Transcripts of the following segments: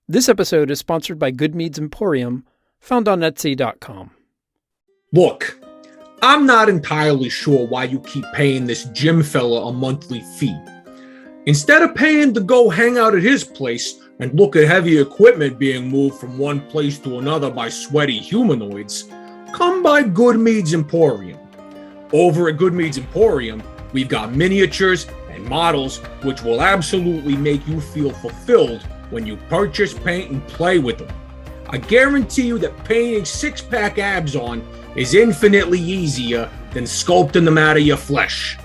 This episode is sponsored by Good Meads Emporium, found on Etsy.com. Look, I'm not entirely sure why you keep paying this gym fella a monthly fee. Instead of paying to go hang out at his place and look at heavy equipment being moved from one place to another by sweaty humanoids, come by Good Meads Emporium. Over at Good Meads Emporium, we've got miniatures and models which will absolutely make you feel fulfilled when you purchase, paint, and play with them. I guarantee you that painting six-pack abs on is infinitely easier than sculpting them out of your flesh.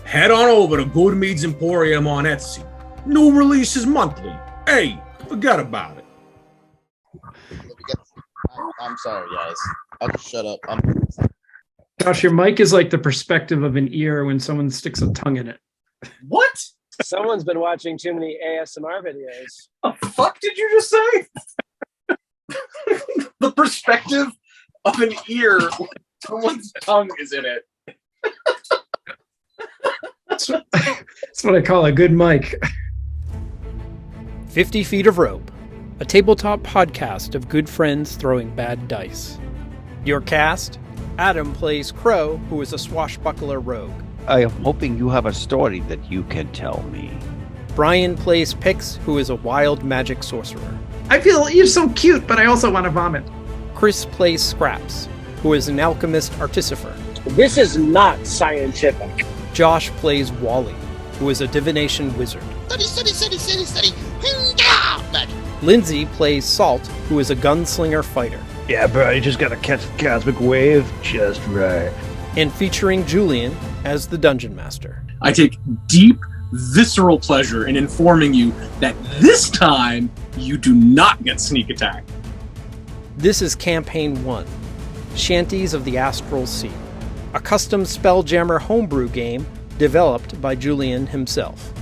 Head on over to Good Meads Emporium on Etsy. New releases monthly. Hey, forget about it. I'm sorry, guys. I'll just shut up. Josh, your mic is like the perspective of an ear when someone sticks a tongue in it. What? Someone's been watching too many ASMR videos. The fuck did you just say? The perspective of an ear when someone's tongue is in it. That's what I call a good mic. 50 Feet of Rope, a tabletop podcast of good friends throwing bad dice. Your cast: Adam plays Crow, who is a swashbuckler rogue. I am hoping you have a story that you can tell me. Brian plays Pix, who is a wild magic sorcerer. I feel you're so cute, but I also want to vomit. Chris plays Scraps, who is an alchemist articifer. This is not scientific. Josh plays Wally, who is a divination wizard. Study. Magic. Lindsey plays Salt, who is a gunslinger fighter. Yeah, bro, you just gotta catch the cosmic wave just right. And featuring Julien as the dungeon master. I take deep, visceral pleasure in informing you that this time you do not get sneak attack. This is Campaign 1, Shanties of the Astral Sea, a custom Spelljammer homebrew game developed by Julien himself.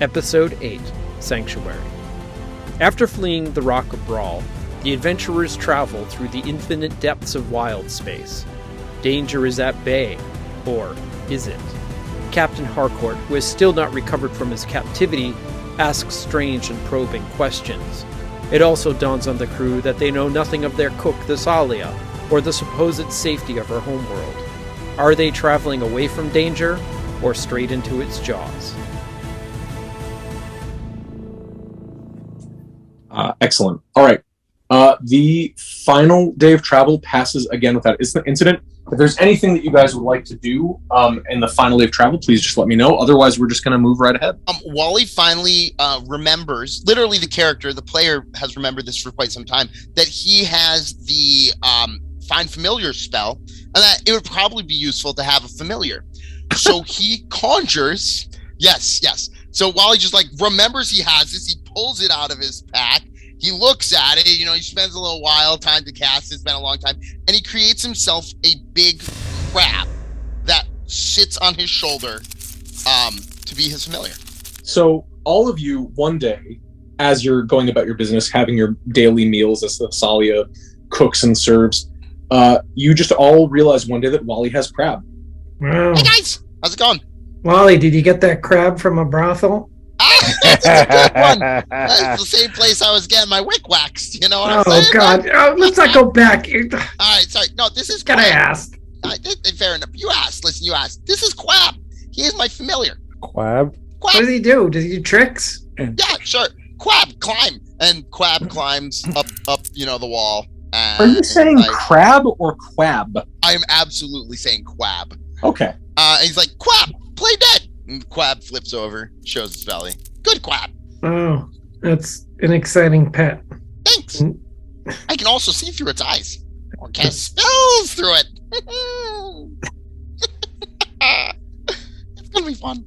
Episode 8, Sanctuary. After fleeing the Rock of Braal, the adventurers travel through the infinite depths of Wildspace. Danger is at bay, or is it? Captain Harcourt, who has still not recovered from his captivity, asks strange and probing questions. It also dawns on the crew that they know nothing of their cook, Thessalia, or the supposed safety of her homeworld. Are they traveling away from danger, or straight into its jaws? Excellent. All right. The final day of travel passes again without incident. If there's anything that you guys would like to do in the final day of travel, please just let me know. Otherwise, we're just going to move right ahead. Wally finally remembers, literally the player has remembered this for quite some time, that he has the Find Familiar spell, and that it would probably be useful to have a familiar. So he conjures, yes. So Wally just remembers he has this, he pulls it out of his pack, he looks at it, he spends a little while time to cast it, spent a long time, and he creates himself a big crab that sits on his shoulder to be his familiar. So all of you, one day, as you're going about your business, having your daily meals as Thessalia cooks and serves, you just all realize one day that Wally has crab. Wow. Hey guys, how's it going? Wally, did you get that crab from a brothel? That's a good one. That's the same place I was getting my wick waxed. You know what I'm saying? Oh, God. Oh, let's not go back. All right, sorry. No, this is Can I Quab. ask? Fair enough. You asked. Listen, you asked. This is Quab. He is my familiar. Quab? What does he do? Does he do tricks? Yeah, sure. Quab, climb. And Quab climbs up, the wall. And Are you saying crab or quab? I'm absolutely saying Quab. Okay. And he's like, Quab, play dead. And Quab flips over, shows his belly. Good Quab. Oh, that's an exciting pet. Thanks. I can also see through its eyes. Or cast spells through it. It's gonna be fun.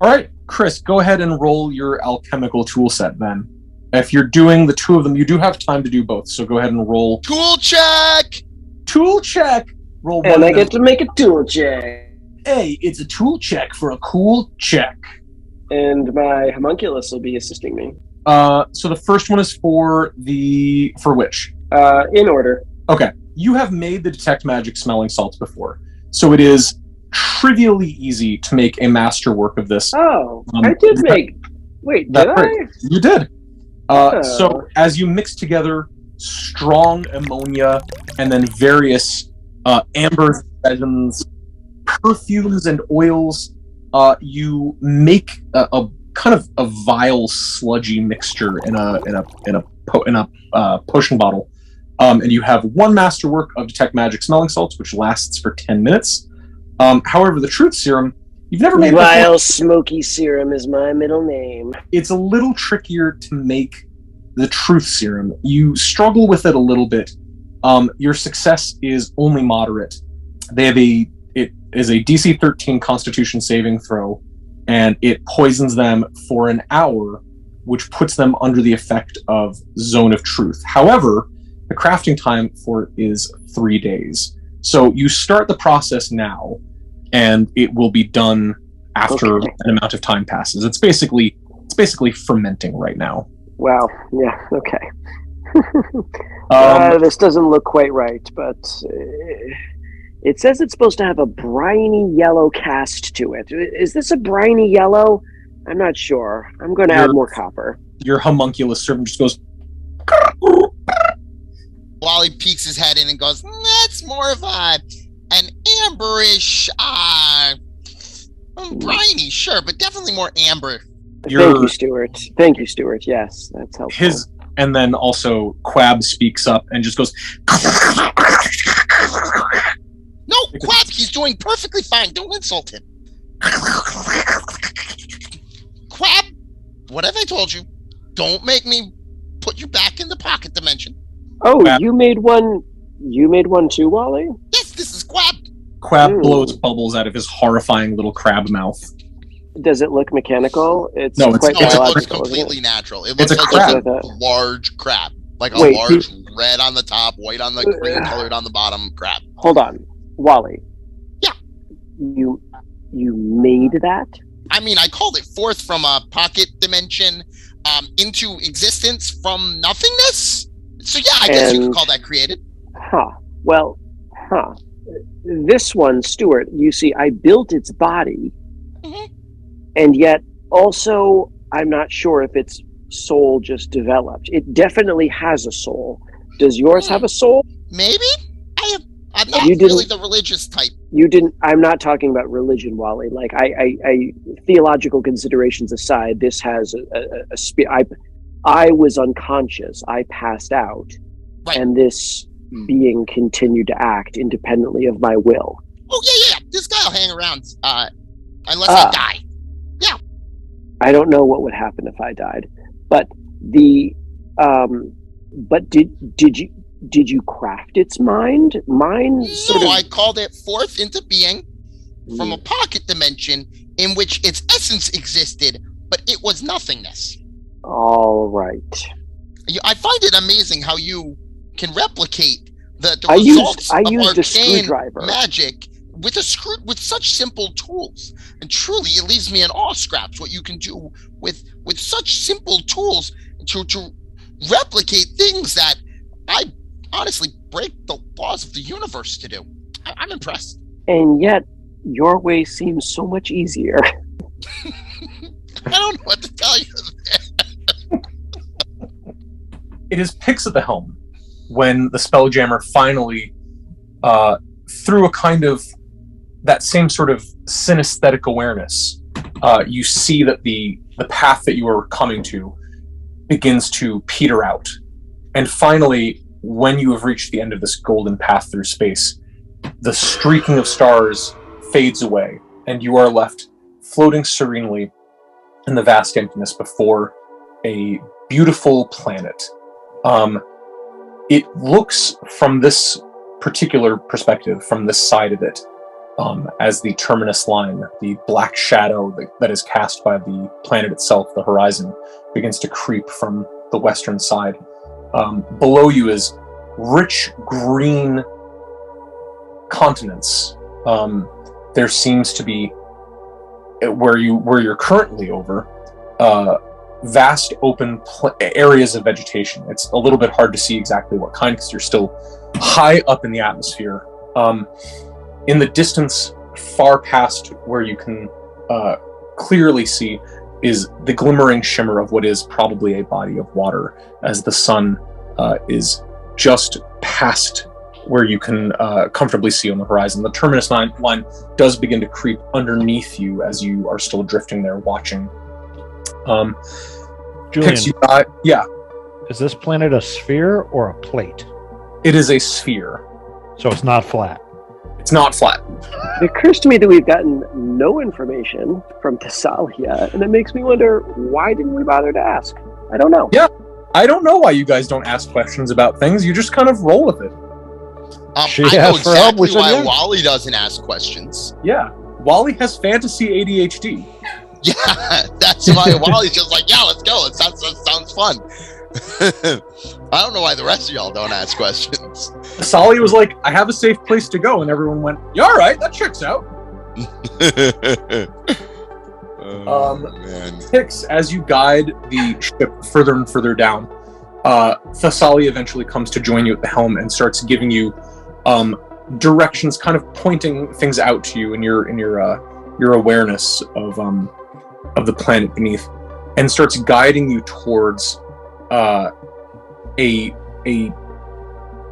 All right, Chris, go ahead and roll your alchemical tool set then. If you're doing the two of them, you do have time to do both, so go ahead and roll. Tool check! Tool check! Roll one. And I get to make a tool check. Hey, it's a tool check for a cool check. And my homunculus will be assisting me. So the first one is for which? In order. Okay. You have made the detect magic smelling salts before, so it is trivially easy to make a masterwork of this. Oh, I did make Wait, did That's I? right. You did. Oh. So as you mix together strong ammonia and then various amber resins, perfumes, and oils, you make a kind of a vile, sludgy mixture in a potion bottle. And you have one masterwork of Detect Magic Smelling Salts, which lasts for 10 minutes. However, the Truth Serum, you've never made Vile Smoky Serum is my middle name. It's a little trickier to make the Truth Serum. You struggle with it a little bit. Your success is only moderate. It is a DC 13 Constitution saving throw, and it poisons them for an hour, which puts them under the effect of Zone of Truth. However, the crafting time for it is 3 days. So you start the process now, and it will be done after an amount of time passes. It's basically fermenting right now. Wow. Yeah. Okay. This doesn't look quite right, but it says it's supposed to have a briny yellow cast to it. Is this a briny yellow? I'm not sure. I'm going to add more copper. Your homunculus servant just goes. Wally peeks his head in and goes, "That's more of an amberish, briny, sure, but definitely more amber." Thank you, Stuart. Yes, that's helpful. And then also Quab speaks up and just goes. No, Quab, he's doing perfectly fine. Don't insult him. Quab, what have I told you? Don't make me put you back in the pocket dimension. Oh, Quab. You made one too, Wally? Yes, this is Quab. Quab blows bubbles out of his horrifying little crab mouth. Does it look mechanical? It's completely natural. It looks like a large crab. Like a large red on the top, white on the green colored on the bottom crab. Hold on. Wally. Yeah. You made that? I mean, I called it forth from a pocket dimension into existence from nothingness. So yeah, I guess you could call that created. This one, Stuart, you see, I built its body, and yet also I'm not sure if its soul just developed. It definitely has a soul. Does yours have a soul? Maybe? I'm not really the religious type. You didn't. I'm not talking about religion, Wally. Like, I theological considerations aside, this has a spirit. I was unconscious. I passed out, and this being continued to act independently of my will. Oh yeah. This guy will hang around unless I die. Yeah. I don't know what would happen if I died, but did you craft its mind? I called it forth into being from a pocket dimension in which its essence existed, but it was nothingness. All right. I find it amazing how you can replicate the results of arcane magic with such simple tools. And truly, it leaves me in awe, Scraps, what you can do with such simple tools to replicate things that I honestly break the laws of the universe to do. I'm impressed. And yet, your way seems so much easier. I don't know what to tell you. It is Pix at the helm when the Spelljammer finally, through a kind of that same sort of synesthetic awareness, you see that the path that you are coming to begins to peter out. And finally, when you have reached the end of this golden path through space, the streaking of stars fades away, and you are left floating serenely in the vast emptiness before a beautiful planet. It looks from this particular perspective, from this side of it, as the terminus line, the black shadow that is cast by the planet itself, the horizon, begins to creep from the western side. Below you is rich green continents. There seems to be, where you're currently over, vast open areas of vegetation. It's a little bit hard to see exactly what kind because you're still high up in the atmosphere. In the distance, far past where you can clearly see, is the glimmering shimmer of what is probably a body of water as the sun is just past where you can comfortably see on the horizon. The terminus line does begin to creep underneath you as you are still drifting there watching. Julien, yeah. Is this planet a sphere or a plate? It is a sphere. So it's not flat. It's not flat. It occurs to me that we've gotten no information from Thessalia, and it makes me wonder, why didn't we bother to ask? I don't know. Yeah, I don't know why you guys don't ask questions about things. You just kind of roll with it. She I know asked for help, we exactly said why yes. Wally doesn't ask questions. Yeah. Wally has fantasy ADHD. Yeah, that's why Wally's just like, yeah, let's go. That sounds fun. I don't know why the rest of y'all don't ask questions. Thessalia was like, I have a safe place to go, and everyone went, yeah, all right, that checks out. Man. Pix, as you guide the ship further and further down, Thessalia eventually comes to join you at the helm and starts giving you directions, kind of pointing things out to you in your awareness of the planet beneath, and starts guiding you towards a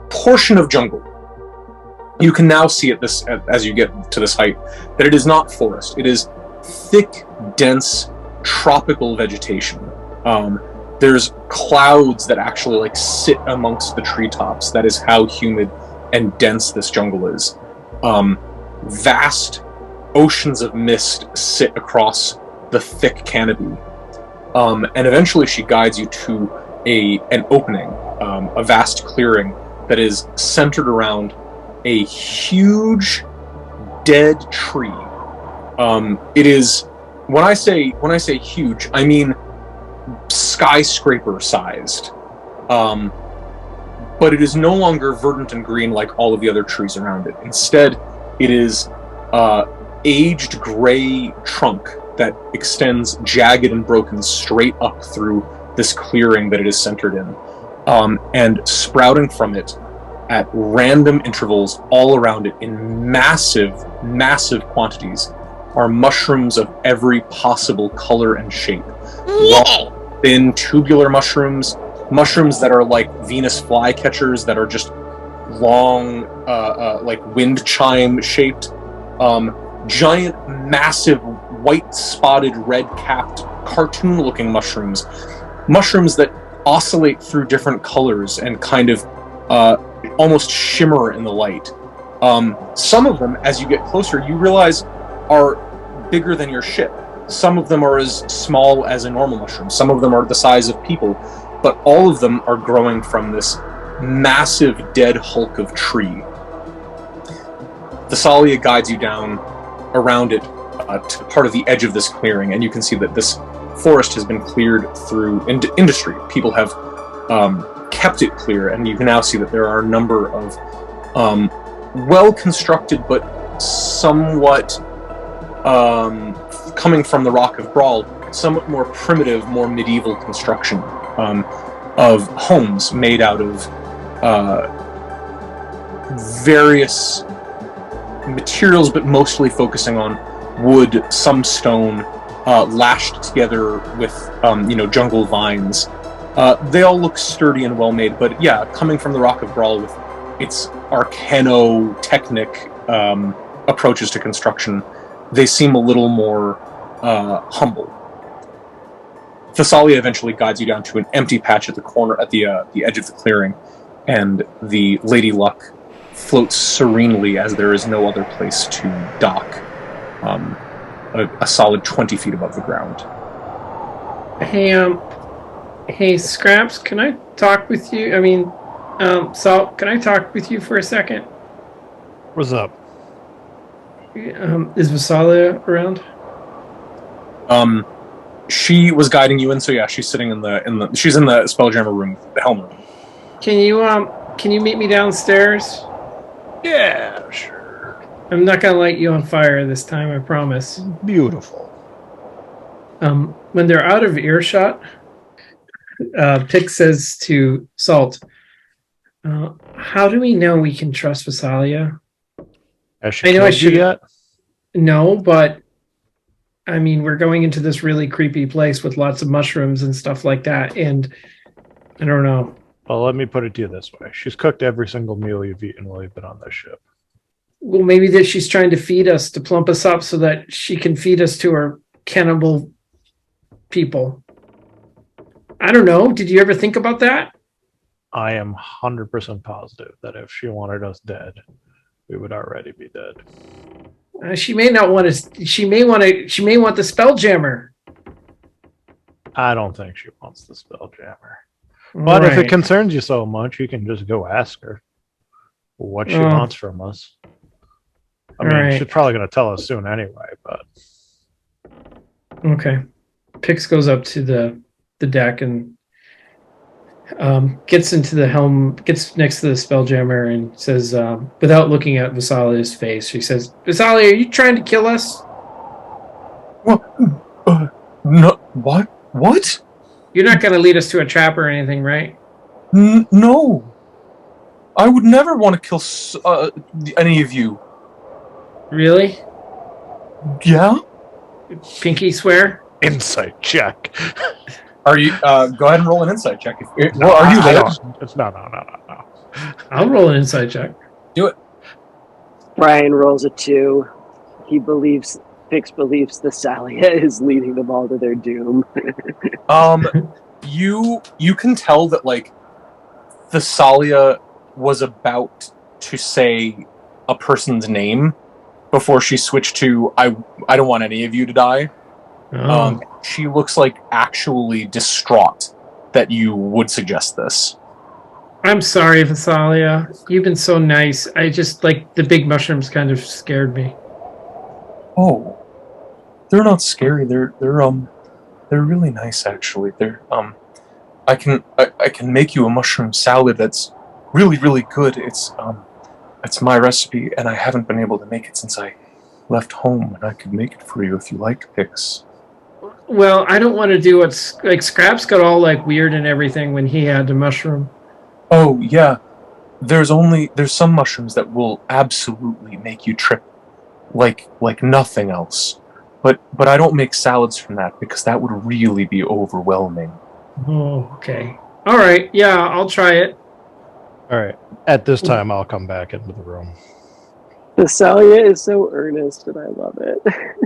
portion of jungle. You can now see at this as you get to this height that it is not forest. It is thick, dense, tropical vegetation. There's clouds that actually like sit amongst the treetops. That is how humid and dense this jungle is. Vast oceans of mist sit across the thick canopy. And eventually she guides you to an opening, a vast clearing that is centered around a huge dead tree. It is, when I say huge, I mean skyscraper sized. But it is no longer verdant and green like all of the other trees around it. Instead, it is aged gray trunk that extends jagged and broken straight up through this clearing that it is centered in. And sprouting from it at random intervals all around it in massive, massive quantities are mushrooms of every possible color and shape. Whoa! Thin tubular mushrooms that are like Venus flycatchers that are just long, like wind chime shaped, giant, massive, white spotted, red capped, cartoon looking mushrooms that oscillate through different colors and kind of almost shimmer in the light. Some of them, as you get closer, you realize are bigger than your ship. Some of them are as small as a normal mushroom. Some of them are the size of people, but all of them are growing from this massive dead hulk of tree. Thessalia guides you down around it to part of the edge of this clearing, and you can see that this forest has been cleared through industry. People have kept it clear, and you can now see that there are a number of well-constructed but somewhat coming from the Rock of Braal, somewhat more primitive, more medieval construction of homes made out of various materials, but mostly focusing on wood, some stone, lashed together with jungle vines. They all look sturdy and well made, but yeah, coming from the Rock of Braal with its arcano-technic approaches to construction, they seem a little more humble. Thessalia eventually guides you down to an empty patch at the corner, at the edge of the clearing, and the Lady Luck floats serenely as there is no other place to dock, a solid 20 feet above the ground. Hey, Scraps, can I talk with you? I mean, Salt, can I talk with you for a second? What's up? Is Thessalia around? She was guiding you in, so yeah, she's sitting she's in the Spelljammer room, the helm room. Can you meet me downstairs? Yeah, sure. I'm not gonna light you on fire this time, I promise. Beautiful. When they're out of earshot, Pick says to Salt, how do we know we can trust Thessalia? Has she told you yet? No, but I mean, we're going into this really creepy place with lots of mushrooms and stuff like that, and I don't know. Well, let me put it to you this way. She's cooked every single meal you've eaten while you've been on this ship. Well, maybe that she's trying to feed us, to plump us up so that she can feed us to her cannibal people. I don't know. Did you ever think about that? I am 100% positive that if she wanted us dead, we would already be dead. She may not want to. She may want the Spelljammer. I don't think she wants the Spelljammer. But if it Right. concerns you so much, you can just go ask her what she wants from us. I mean, Right. she's probably going to tell us soon anyway, but... Okay. Pix goes up to the deck and gets into the helm, gets next to the Spelljammer and says, without looking at Thessalia's face, she says, "Thessalia, are you trying to kill us? What? No. What? What? You're not going to lead us to a trap or anything, right?" No. I would never want to kill any of you. Really? Yeah? Pinky swear? Insight check. Are you? Go ahead and roll an insight check. No, Are you I there? don't. It's no. I'll roll an insight check. Do it. Brian rolls a 2. Pix believes Thessalia is leading them all to their doom. You can tell that like Thessalia was about to say a person's name before she switched to I don't want any of you to die. Oh. She looks like actually distraught that you would suggest this. I'm sorry, Thessalia. You've been so nice. I just, like, the big mushrooms kind of scared me. Oh, they're not scary. They're really nice actually. I can make you a mushroom salad that's really really good. It's my recipe and I haven't been able to make it since I left home, and I can make it for you if you like, Pix. Well, I don't want to do what's like Scraps got all like weird and everything when he had the mushroom. Oh yeah, there's some mushrooms that will absolutely make you trip like nothing else. But I don't make salads from that because that would really be overwhelming. Oh, okay. All right. Yeah, I'll try it. All right. At this time, I'll come back into the room. Thessalia is so earnest, and I love it.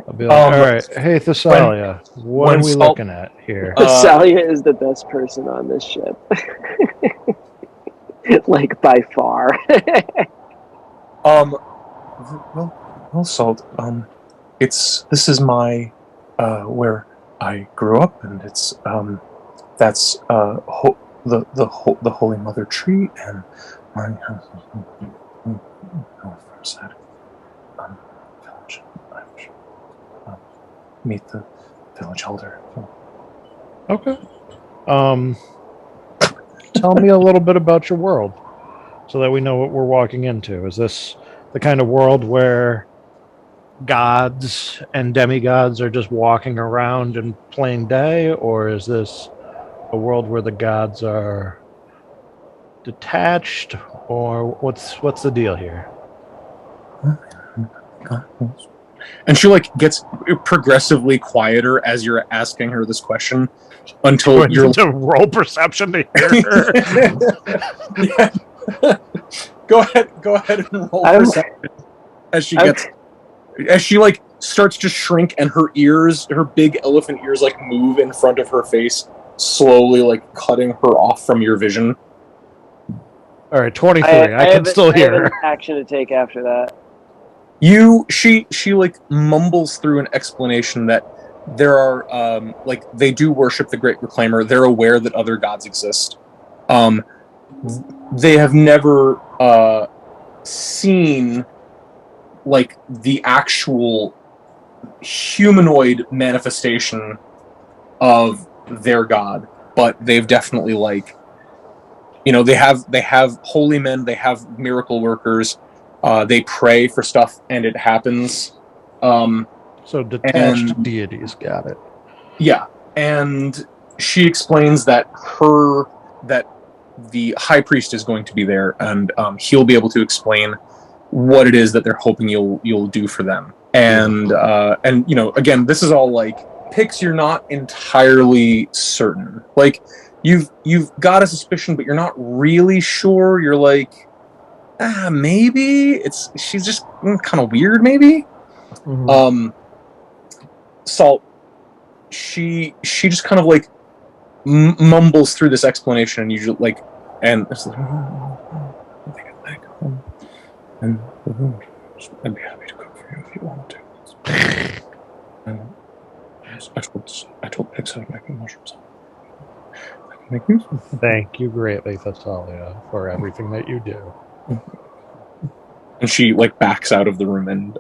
I'll be like, all right. Hey, Thessalia, what are we looking at here? Thessalia is the best person on this ship. Like, by far. Well, Salt, this is my, where I grew up, and it's, that's, the Holy Mother Tree, and my, village. Meet the village elder. Okay. Tell me a little bit about your world so that we know what we're walking into. Is this the kind of world where gods and demigods are just walking around and playing day, or is this a world where the gods are detached, or what's the deal here? And she like gets progressively quieter as you're asking her this question until you're to roll perception to hear her. Yeah. Go ahead and roll perception as she like starts to shrink and her big elephant ears like move in front of her face, slowly like cutting her off from your vision. All right, 23. I can still hear I have her. an action to take after that. She like mumbles through an explanation that there are like they do worship the Great Reclaimer. They're aware that other gods exist. They have never seen like the actual humanoid manifestation of their god, but they've definitely like, you know, they have holy men, they have miracle workers. They pray for stuff and it happens. So detached deities, got it. Yeah, and she explains that the high priest is going to be there, and he'll be able to explain what it is that they're hoping you'll do for them. and again, this is all like picks. You're not entirely certain. Like you've got a suspicion, but you're not really sure. You're like, maybe she's just kind of weird. Maybe. Mhm. Salt. She just kind of like mumbles through this explanation, and usually like, and it's like, I think I'd like home, and I'd be happy to cook for you if you want to. And I told Pix I'd make mushrooms. I can make you. Thank you greatly, Thessalia, for everything that you do. And she like backs out of the room, and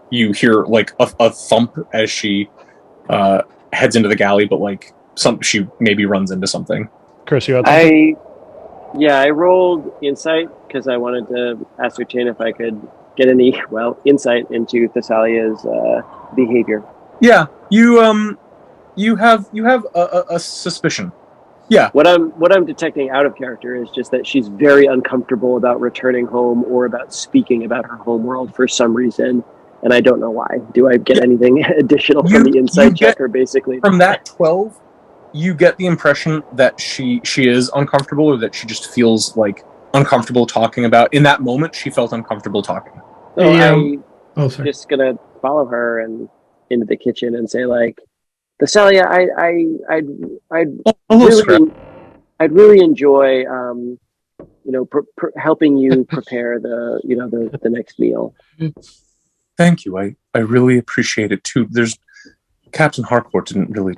you hear like a thump as she heads into the galley, but like she maybe runs into something. Chris, you had something? I rolled insight because I wanted to ascertain if I could get any insight into Thessalia's behavior. Yeah, you have a suspicion. Yeah. What I'm detecting out of character is just that she's very uncomfortable about returning home or about speaking about her homeworld for some reason, and I don't know why. Do I get anything additional from the insight check, or basically from that 12? You get the impression that she is uncomfortable, or that she just feels like uncomfortable talking about. In that moment, she felt uncomfortable talking. So I'm just gonna follow her and into the kitchen and say like, Thessalia, I'd really enjoy helping you prepare the next meal. Thank you. I really appreciate it too. Captain Harcourt didn't really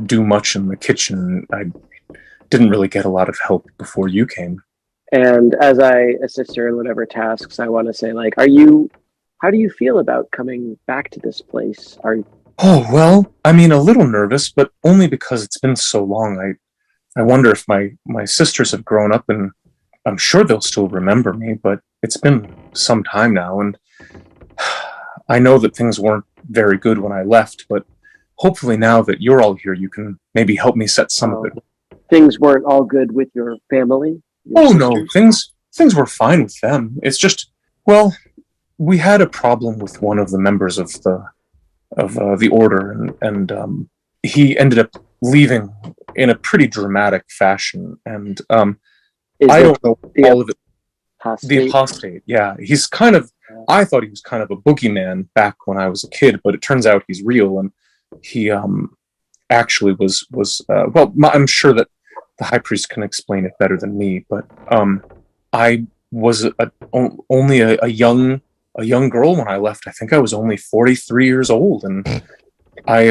do much in the kitchen. I didn't really get a lot of help before you came. And as I assist her in whatever tasks, I want to say like, how do you feel about coming back to this place? Oh, well, I mean, a little nervous, but only because it's been so long. I wonder if my sisters have grown up, and I'm sure they'll still remember me, but it's been some time now, and I know that things weren't very good when I left, but hopefully now that you're all here, you can maybe help me set some of it. Things weren't all good with your family? No, things were fine with them. It's just, well, we had a problem with one of the members of the order, and he ended up leaving in a pretty dramatic fashion, and I don't know all of it. The apostate, yeah. He's kind of, I thought he was kind of a boogeyman back when I was a kid, but it turns out he's real, and he actually was I'm sure that the high priest can explain it better than me, but I was only a young girl when I left. I think I was only 43 years old, and I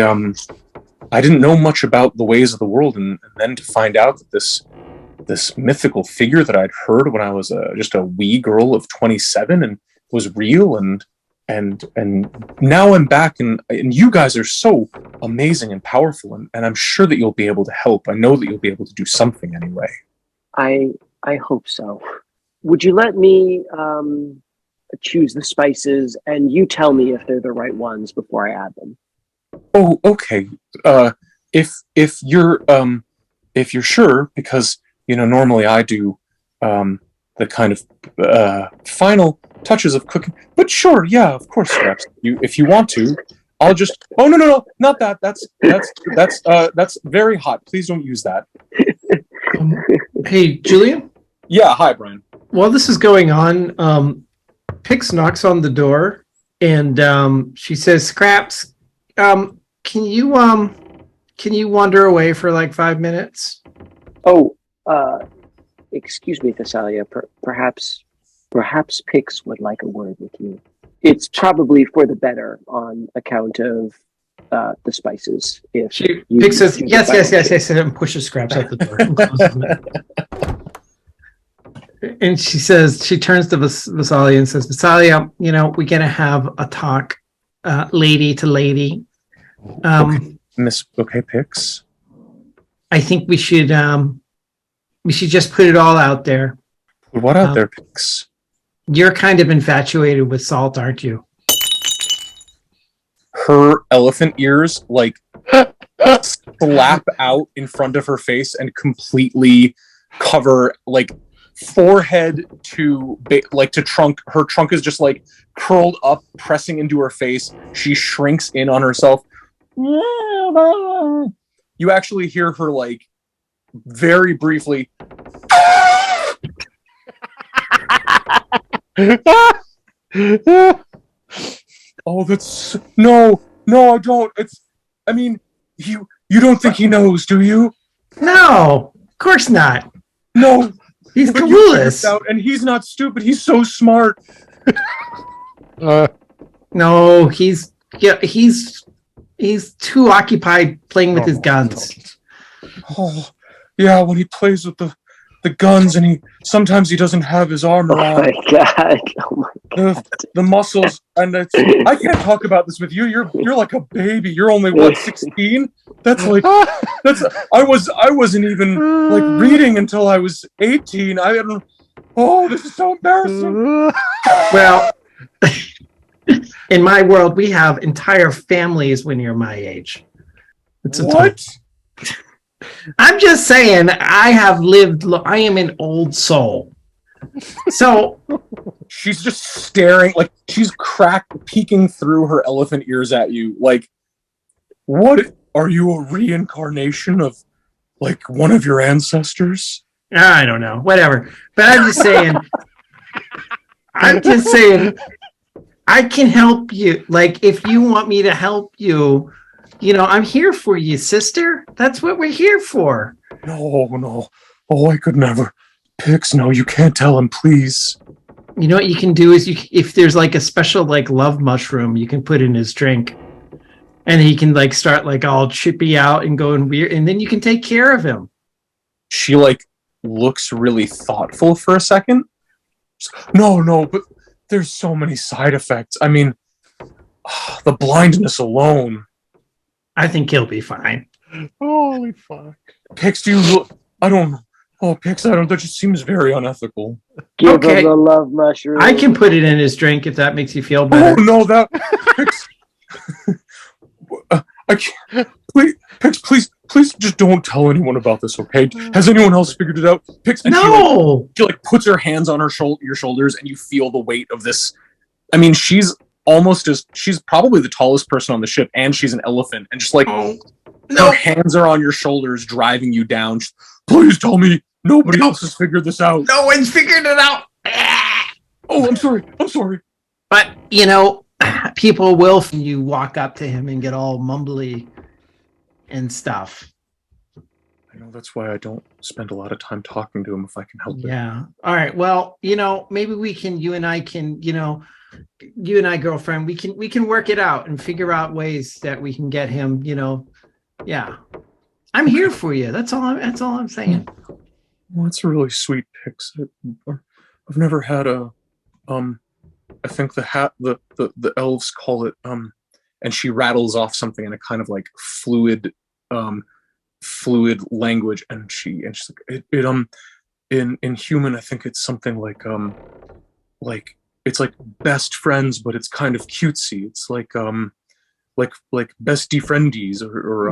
didn't know much about the ways of the world, and then to find out that this mythical figure that I'd heard when I was just a wee girl of 27 and was real, and now I'm back, and you guys are so amazing and powerful, and I'm sure that you'll be able to help. I know that you'll be able to do something anyway. I hope so. Would you let me choose the spices, and you tell me if they're the right ones before I add them? Oh, okay. If you're sure, because normally I do the kind of final touches of cooking. But sure, yeah, of course, Scraps. If you want to, I'll just. Oh no, not that. That's very hot. Please don't use that. Hey, Julien? Yeah, hi, Brian. While this is going on, Pix knocks on the door, and she says, "Scraps, can you wander away for like 5 minutes?" Oh, excuse me, Thessalia. Perhaps Pix would like a word with you. It's probably for the better on account of the spices. Pix says, yes, and pushes Scraps out the door and closes it. And she turns to Thessalia and says, Thessalia, we're going to have a talk, lady to lady. Miss Pix? I think we should just put it all out there. What out there, Pix? You're kind of infatuated with Salt, aren't you? Her elephant ears slap out in front of her face and completely cover, forehead to trunk. Her trunk is just like curled up, pressing into her face. She shrinks in on herself. You actually hear her like very briefly. Oh, that's no, I don't. I mean, you don't think he knows, do you? No, of course not. No, He's but you figured clueless. it out, and he's not stupid. He's so smart. No, he's too occupied playing with his guns. Oh, yeah, when he plays with the guns, and sometimes he doesn't have his armor Oh on. my god! Oh my god! The muscles, and I can't talk about this with you. You're like a baby. You're only what, 16? That's like I wasn't even like reading until I was 18. I don't. Oh, this is so embarrassing. Well, in my world, we have entire families when you're my age. What? I'm just saying, I have lived. I am an old soul. So She's just staring, like she's peeking through her elephant ears at you. Like, what? Are you a reincarnation of like one of your ancestors? I don't know, whatever. But I'm just saying. I can help you. Like, if you want me to help you, I'm here for you, sister. That's what we're here for. No. Oh, I could never. Pix, no, you can't tell him, please. You know what you can do is, if there's like a special like love mushroom, you can put in his drink, and he can like start like all chippy out and going weird, and then you can take care of him. She like looks really thoughtful for a second. No, but there's so many side effects. I mean, the blindness alone. I think he'll be fine. Holy fuck. Pix, do you look? I don't know. Oh, Pix, I don't. That just seems very unethical. Give Okay. him the love mushroom. I can put it in his drink if that makes you feel Oh better. no, that Pix. I can't. Please, just don't tell anyone about this, okay? Has anyone else figured it out? Pix, and No. she like puts her hands on your shoulders, and you feel the weight of this. I mean, she's probably the tallest person on the ship, and she's an elephant, and just like her hands are on your shoulders, driving you down. Please tell me nobody else has figured this out. No one's figured it out. Oh, I'm sorry. But people will. You walk up to him and get all mumbly and stuff. I know, that's why I don't spend a lot of time talking to him if I can help it. Yeah. All right. Well, maybe we can. You and I can. You and I, girlfriend. We can work it out and figure out ways that we can get him. Yeah. I'm here for you. That's all I'm saying. Well, that's a really sweet Pix. I've never had a I think the elves call it and she rattles off something in a kind of like fluid language, and she's like in human I think it's something like it's like best friends, but it's kind of cutesy. It's like bestie friendies or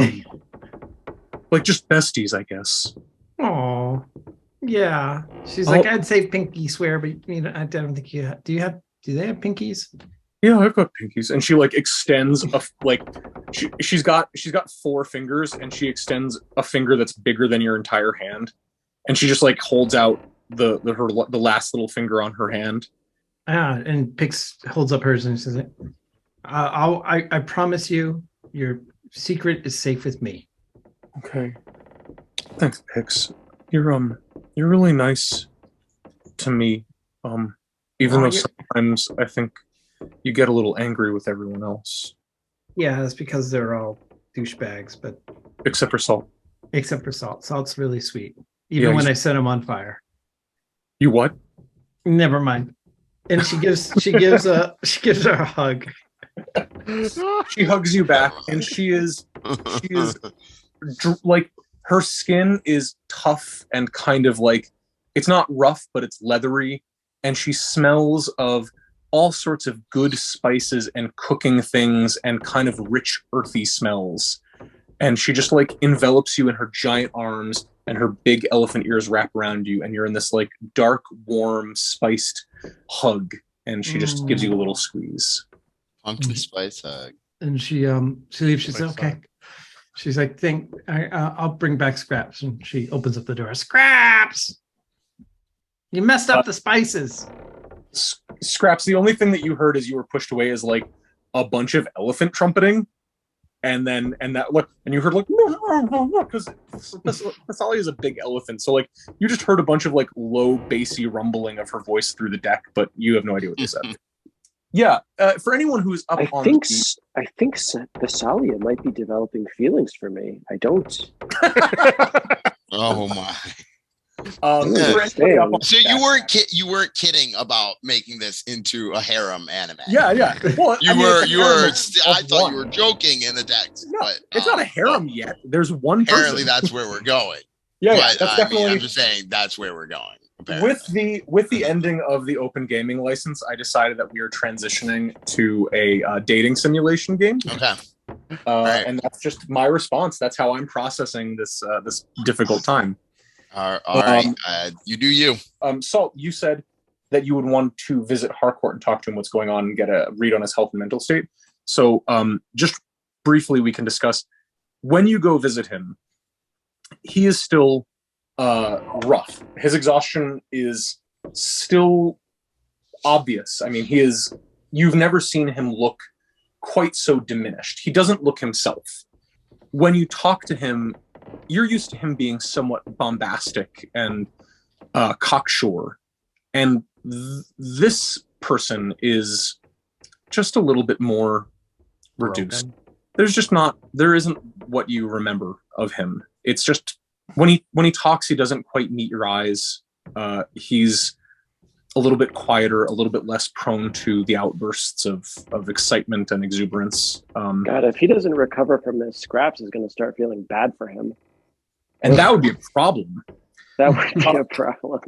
like just besties, I guess. Oh, yeah. She's like, I'd say pinky swear, but I don't think you have. Do they have pinkies? Yeah, I've got pinkies. And she like extends she's got 4 fingers, and she extends a finger that's bigger than your entire hand, and she just like holds out the last little finger on her hand. And Pix holds up hers and says, I promise you, your secret is safe with me. Okay. Thanks, Pix. You're really nice to me. Even though sometimes I think you get a little angry with everyone else. Yeah, that's because they're all douchebags, but except for Salt. Except for Salt. Salt's really sweet. Even when I set him on fire. You what? Never mind. And she gives her a hug. She hugs you back, and she is like, her skin is tough and kind of like, it's not rough, but it's leathery, and she smells of all sorts of good spices and cooking things and kind of rich earthy smells. And she just like envelops you in her giant arms, and her big elephant ears wrap around you, and you're in this like dark, warm, spiced hug, and she just gives you a little squeeze. Pumpkin spice hug. And she leaves. She says, "Okay." She's like, I'll bring back Scraps," and she opens up the door. Scraps, you messed up the spices. Scraps, the only thing that you heard as you were pushed away is like a bunch of elephant trumpeting, and that look, and you heard like because Thessalia is a big elephant, so like you just heard a bunch of like low bassy rumbling of her voice through the deck, but you have no idea what they said. Yeah, for anyone who's up I on think Thessalia might be developing feelings for me. I don't. Oh my! So you weren't kidding about making this into a harem anime. Yeah. Well, I thought you were joking in the text. No, but, it's not a harem yet. There's one person. Apparently, that's where we're going. Yeah, but, that's definitely. I'm just saying that's where we're going. Apparently. With the ending of the open gaming license, I decided that we are transitioning to a dating simulation game. Okay. Right. And that's just my response. That's how I'm processing this difficult time. All right. You do you. Salt, you said that you would want to visit Harcourt and talk to him what's going on and get a read on his health and mental state. So just briefly, we can discuss when you go visit him, he is still rough. His exhaustion is still obvious. I mean, you've never seen him look quite so diminished. He doesn't look himself. When you talk to him, you're used to him being somewhat bombastic and cocksure. And this person is just a little bit more reduced. There isn't what you remember of him. It's just when he talks, he doesn't quite meet your eyes. He's a little bit quieter, a little bit less prone to the outbursts of excitement and exuberance. God, if he doesn't recover from this, Scraps is going to start feeling bad for him. And that would be a problem. That would be a problem.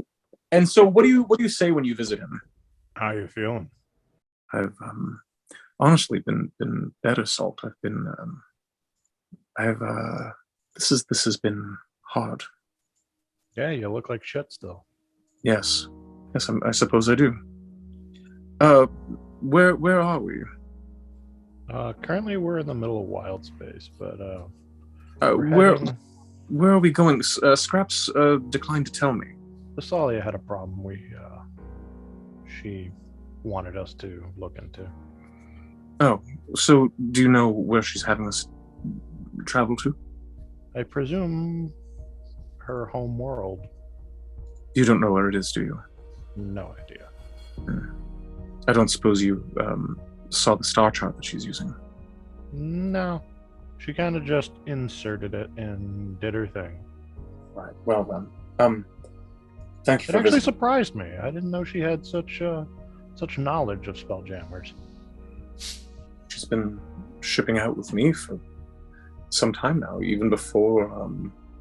And so what do you say when you visit him? How are you feeling? I've honestly been better, Salt. I've been this has been hard. Yeah, you look like shit still. Yes, I suppose I do. Where are we? Currently we're in the middle of Wildspace, but where are we going? Scraps declined to tell me. Thessalia had a problem she wanted us to look into. Oh, so do you know where she's having us travel to? I presume her home world. You don't know where it is, do you? No idea. I don't suppose you saw the star chart that she's using. No. She kind of just inserted it and did her thing. Right. Well then. Thank you it for actually visiting. surprised me. I didn't know she had such knowledge of Spelljammers. She's been shipping out with me for some time now, even before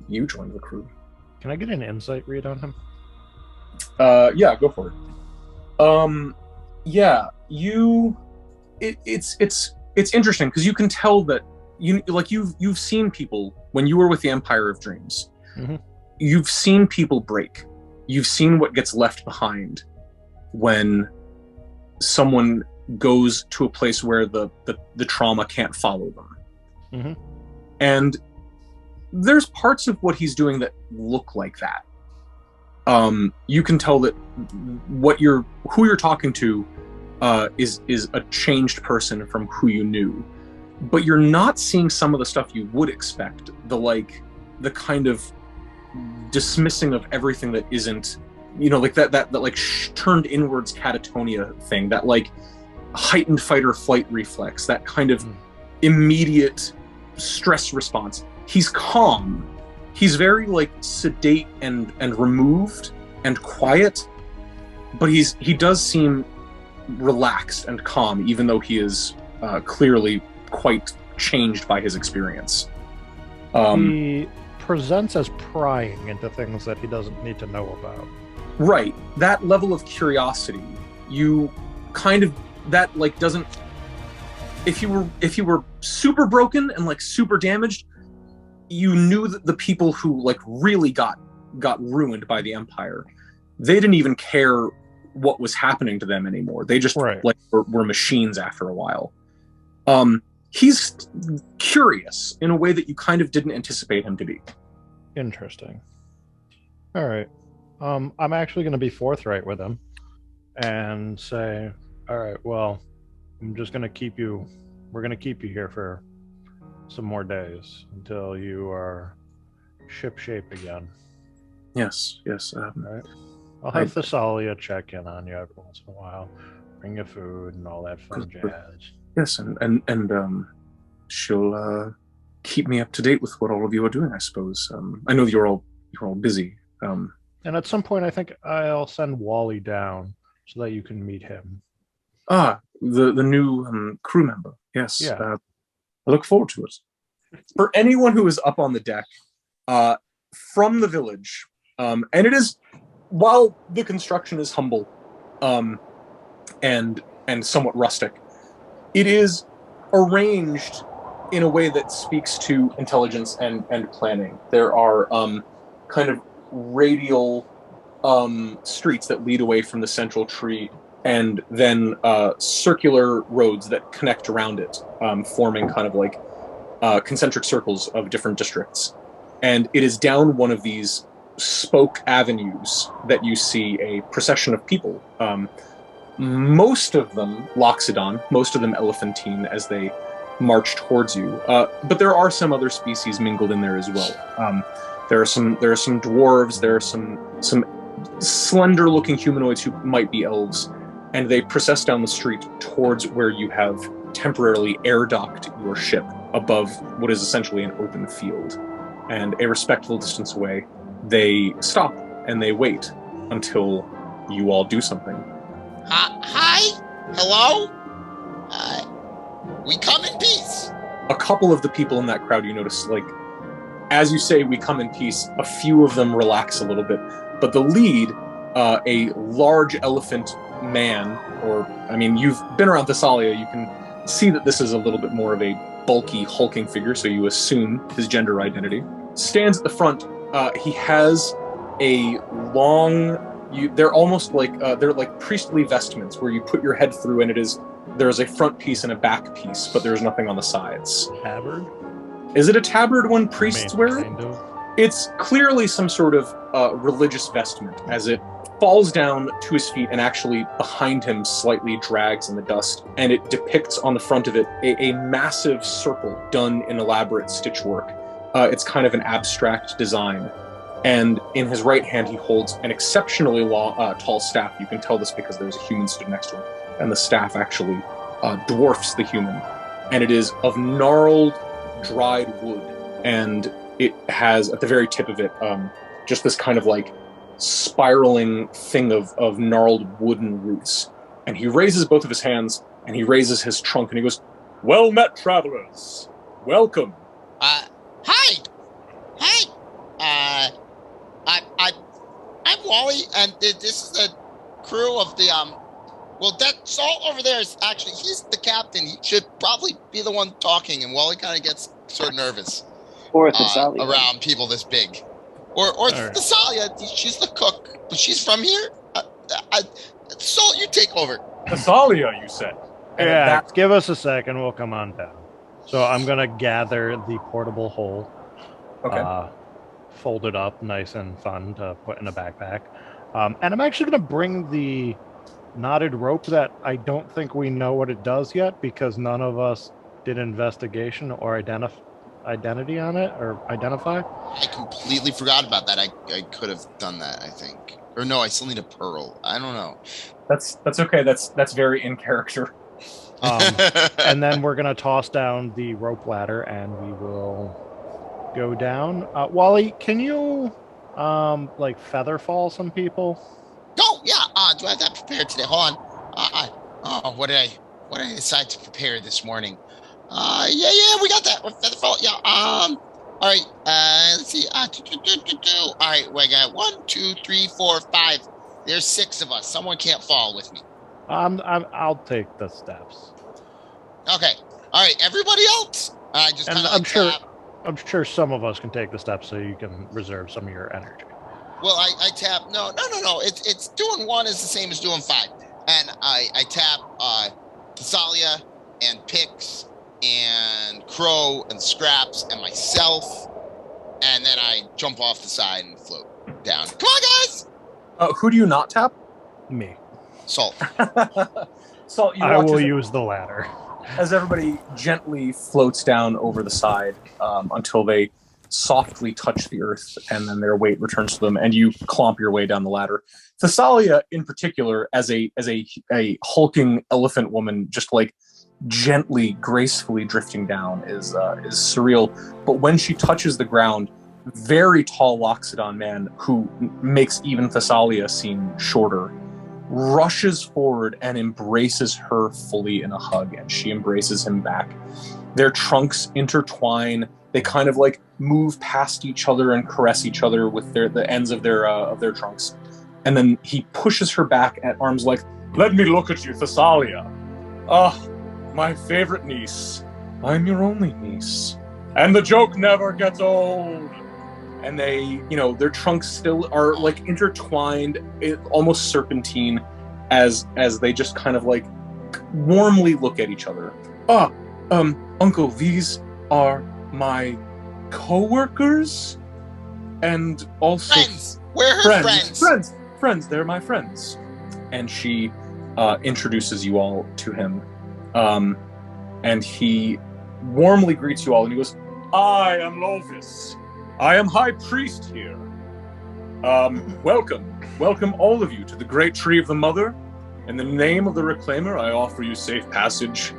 you joined the crew. Can I get an insight read on him? Yeah, go for it. It's interesting because you can tell that you've seen people when you were with the Empire of Dreams. Mm-hmm. You've seen people break. You've seen what gets left behind when someone goes to a place where the trauma can't follow them. Mm-hmm. And there's parts of what he's doing that look like that. You can tell that who you're talking to is a changed person from who you knew, but you're not seeing some of the stuff you would expect. The kind of dismissing of everything that isn't, like that turned inwards catatonia thing, that like heightened fight or flight reflex, that kind of immediate stress response. He's calm. He's very like sedate and removed and quiet, but he does seem relaxed and calm, even though he is clearly quite changed by his experience. He presents as prying into things that he doesn't need to know about. Right. That level of curiosity, you kind of, that like doesn't, if you were super broken and like super damaged, you knew that the people who like really got ruined by the Empire, they didn't even care what was happening to them anymore. They just like were machines after a while. He's curious in a way that you kind of didn't anticipate him to be. Interesting. All right. I'm actually going to be forthright with him and say, all right, well, I'm just going to keep you, we're going to keep you here for some more days until you are ship-shape again. Yes. All right. I'll have Thessalia check in on you every once in a while, bring you food and all that fun jazz. Yes, and she'll keep me up to date with what all of you are doing, I suppose. I know that you're all busy. And at some point, I think I'll send Wally down so that you can meet him. The new crew member. Yes. Yeah. I look forward to it. For anyone who is up on the deck, from the village, and it is, while the construction is humble, and somewhat rustic, it is arranged in a way that speaks to intelligence and planning. There are kind of radial streets that lead away from the central tree, and then circular roads that connect around it, forming kind of like concentric circles of different districts. And it is down one of these spoke avenues that you see a procession of people. Most of them Loxodon, most of them Elephantine, as they march towards you. But there are some other species mingled in there as well. There are some dwarves. There are some slender-looking humanoids who might be elves, and they process down the street towards where you have temporarily air-docked your ship above what is essentially an open field. And a respectful distance away, they stop and they wait until you all do something. Hi? Hello? We come in peace. A couple of the people in that crowd, you notice, like, as you say, we come in peace, a few of them relax a little bit. But the lead, a large elephant man, you've been around Thessalia, you can see that this is a little bit more of a bulky, hulking figure, so you assume his gender identity. Stands at the front. He has a long... they're almost like they're like priestly vestments where you put your head through, and there's a front piece and a back piece, but there's nothing on the sides. Tabard? Is it a tabard when priests wear it? Kind of. It's clearly some sort of religious vestment, as it falls down to his feet and actually behind him slightly drags in the dust, and it depicts on the front of it a massive circle done in elaborate stitchwork. It's kind of an abstract design. And in his right hand, he holds an exceptionally tall staff. You can tell this because there's a human stood next to him. And the staff actually dwarfs the human. And it is of gnarled, dried wood. And it has, at the very tip of it, just this kind of like spiraling thing of gnarled wooden roots. And he raises both of his hands, and he raises his trunk, and he goes, "Well met, travelers. Welcome." Hi. I'm Wally, and this is the crew of the that Salt over there is actually, he's the captain. He should probably be the one talking, and Wally kind of gets sort of nervous Or Thessalia. around people this big. Or Thessalia, she's the cook, but she's from here. Salt, you take over. Thessalia, you said. Yeah, give us a second. We'll come on down. So I'm going to gather the portable hole. Okay. Fold it up nice and fun to put in a backpack. And I'm actually going to bring the knotted rope that I don't think we know what it does yet, because none of us did investigation or identity on it, or identify. I completely forgot about that. I could have done that, I think. Or no, I still need a pearl. I don't know. That's okay. That's very in character. And then we're going to toss down the rope ladder, and we will go down. Wally, can you feather fall some people? Oh yeah. Do I have that prepared today? Hold on. What did I decide to prepare this morning? Yeah, we got that. Featherfall. Yeah. All right. Let's see. All right. We got 1, 2, 3, 4, 5. There's 6 of us. Someone can't fall with me. I'll take the steps. Okay. All right. Everybody else. I'm I'm sure some of us can take the steps so you can reserve some of your energy. Well, I tap. No. It's doing 1 is the same as doing 5, and I tap Thessalia and Pix and Crow and Scraps and myself, and then I jump off the side and float down. Come on, guys! Who do you not tap? Me. Salt. Salt, you I watch will as, use the ladder. as everybody gently floats down over the side until they softly touch the earth, and then their weight returns to them, and you clomp your way down the ladder. Thessalia, in particular, as a hulking elephant woman, just like gently, gracefully drifting down, is surreal. But when she touches the ground, very tall Loxodon man, who makes even Thessalia seem shorter, rushes forward and embraces her fully in a hug, and she embraces him back. Their trunks intertwine. They kind of like move past each other and caress each other with the ends of their trunks. And then he pushes her back at arm's length. Let me look at you, Thessalia. Ah, my favorite niece. I'm your only niece. And the joke never gets old. And they, their trunks still are like intertwined, almost serpentine, as they just kind of like warmly look at each other. Uncle, these are my co-workers and also Friends! We're her friends! Friends, they're my friends. And she introduces you all to him. And he warmly greets you all, and he goes, I am Lovis. I am High Priest here. Welcome all of you to the Great Tree of the Mother. In the name of the Reclaimer, I offer you safe passage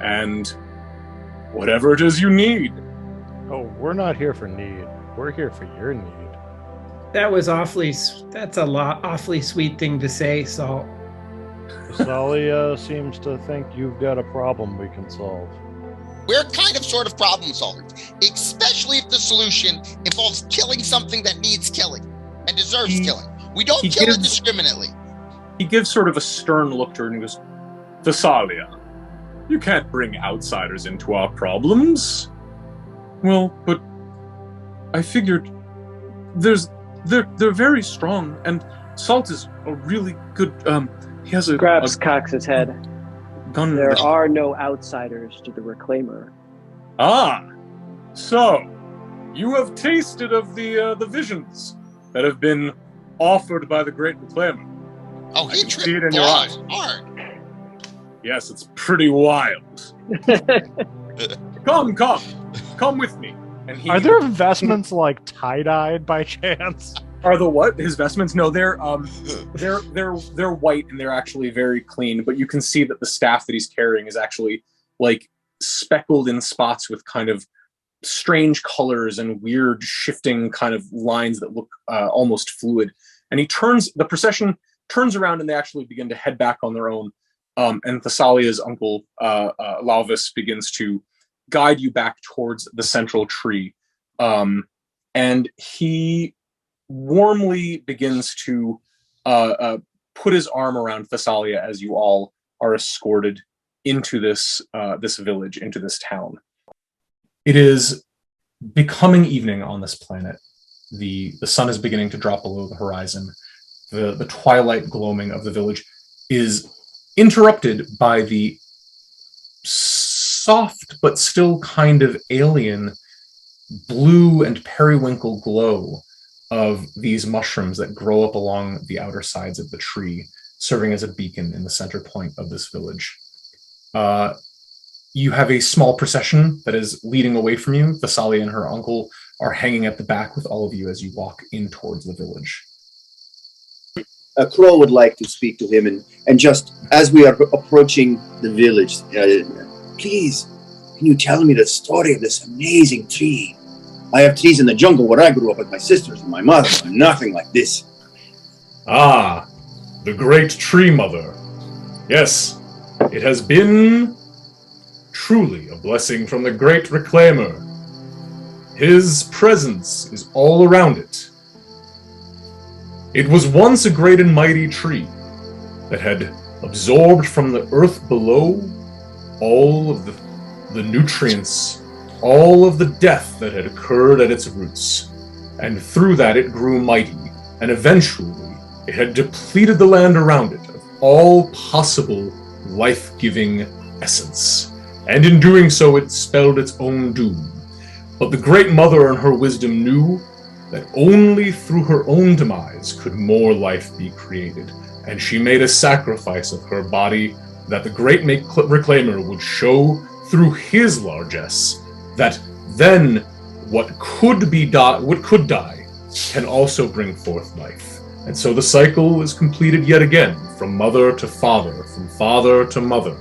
and whatever it is you need. Oh, we're not here for need. We're here for your need. That's awfully sweet thing to say, Salt. Thessalia seems to think you've got a problem we can solve. We're kind of sort of problem solvers, especially if the solution involves killing something that needs killing and deserves killing. We don't kill it indiscriminately. He gives sort of a stern look to her and he goes, Thessalia, you can't bring outsiders into our problems. Well, but I figured they're very strong, and Salt is a really good he has a Scraps cocks his head. Gun. There are no outsiders to the Reclaimer. Ah, so you have tasted of the visions that have been offered by the Great Reclaimer. Oh, he see it in your eyes. Hard. Yes, it's pretty wild. Come with me. And Are there vestments like tie-dyed by chance? Are the what? His vestments? No, they're white and they're actually very clean. But you can see that the staff that he's carrying is actually like speckled in spots with kind of strange colors and weird shifting kind of lines that look almost fluid. And the procession turns around and they actually begin to head back on their own. And Thessalia's uncle Lavis begins to guide you back towards the central tree. And he warmly begins to put his arm around Thessalia as you all are escorted into this village, into this town. It is becoming evening on this planet. The sun is beginning to drop below the horizon. The twilight gloaming of the village is interrupted by the soft but still kind of alien blue and periwinkle glow of these mushrooms that grow up along the outer sides of the tree, serving as a beacon in the center point of this village. You have a small procession that is leading away from you. Thessalia and her uncle are hanging at the back with all of you as you walk in towards the village. Crow would like to speak to him, and just as we are approaching the village, please, can you tell me the story of this amazing tree? I have trees in the jungle where I grew up with my sisters and my mother, and nothing like this. Ah, the great tree mother. Yes, it has been truly a blessing from the great Reclaimer. His presence is all around it. It was once a great and mighty tree that had absorbed from the earth below all of the nutrients all of the death that had occurred at its roots. And through that it grew mighty, and eventually it had depleted the land around it of all possible life-giving essence. And in doing so, it spelled its own doom. But the Great Mother in her wisdom knew that only through her own demise could more life be created, and she made a sacrifice of her body that the Great Reclaimer would show through his largesse that then what could die can also bring forth life. And so the cycle is completed yet again, from mother to father, from father to mother.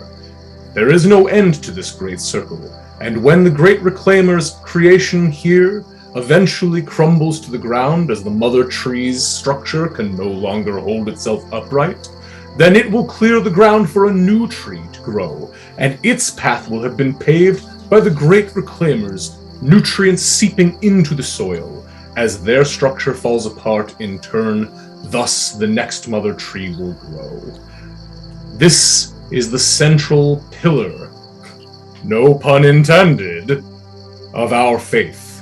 There is no end to this great circle, and when the Great Reclaimer's creation here eventually crumbles to the ground as the mother tree's structure can no longer hold itself upright, then it will clear the ground for a new tree to grow, and its path will have been paved by the Great Reclaimers, nutrients seeping into the soil as their structure falls apart in turn. Thus the next mother tree will grow. This is the central pillar, no pun intended, of our faith.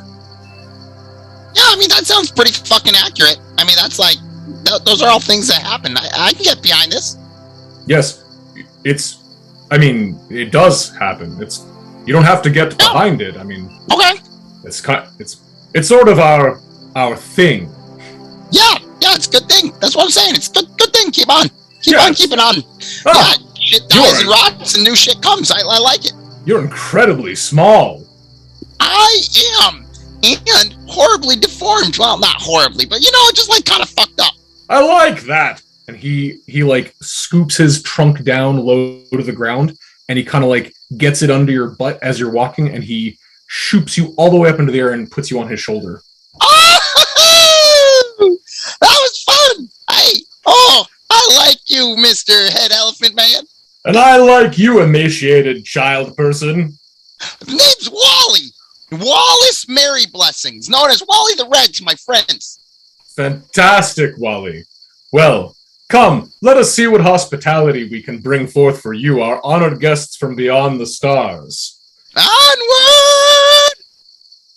Yeah, I mean, that sounds pretty fucking accurate. I mean, that's like, those are all things that happen. I can get behind this. Yes, it does happen. You don't have to get behind it. I mean, okay. It's sort of our thing. Yeah, it's a good thing. That's what I'm saying. It's a good thing. Keep on. Keep on keeping on. Ah, yeah, shit dies and rots and new shit comes. I like it. You're incredibly small. I am. And horribly deformed. Well, not horribly, but just like kind of fucked up. I like that. And he like scoops his trunk down low to the ground, and he kind of like gets it under your butt as you're walking, and he shoots you all the way up into the air and puts you on his shoulder. Oh, that was fun. I like you, Mr. Head Elephant Man. And I like you, emaciated child person. The name's Wally. Wallace Mary Blessings, known as Wally the Red to my friends. Fantastic, Wally. Well, come, let us see what hospitality we can bring forth for you, our honored guests from beyond the stars. Onward!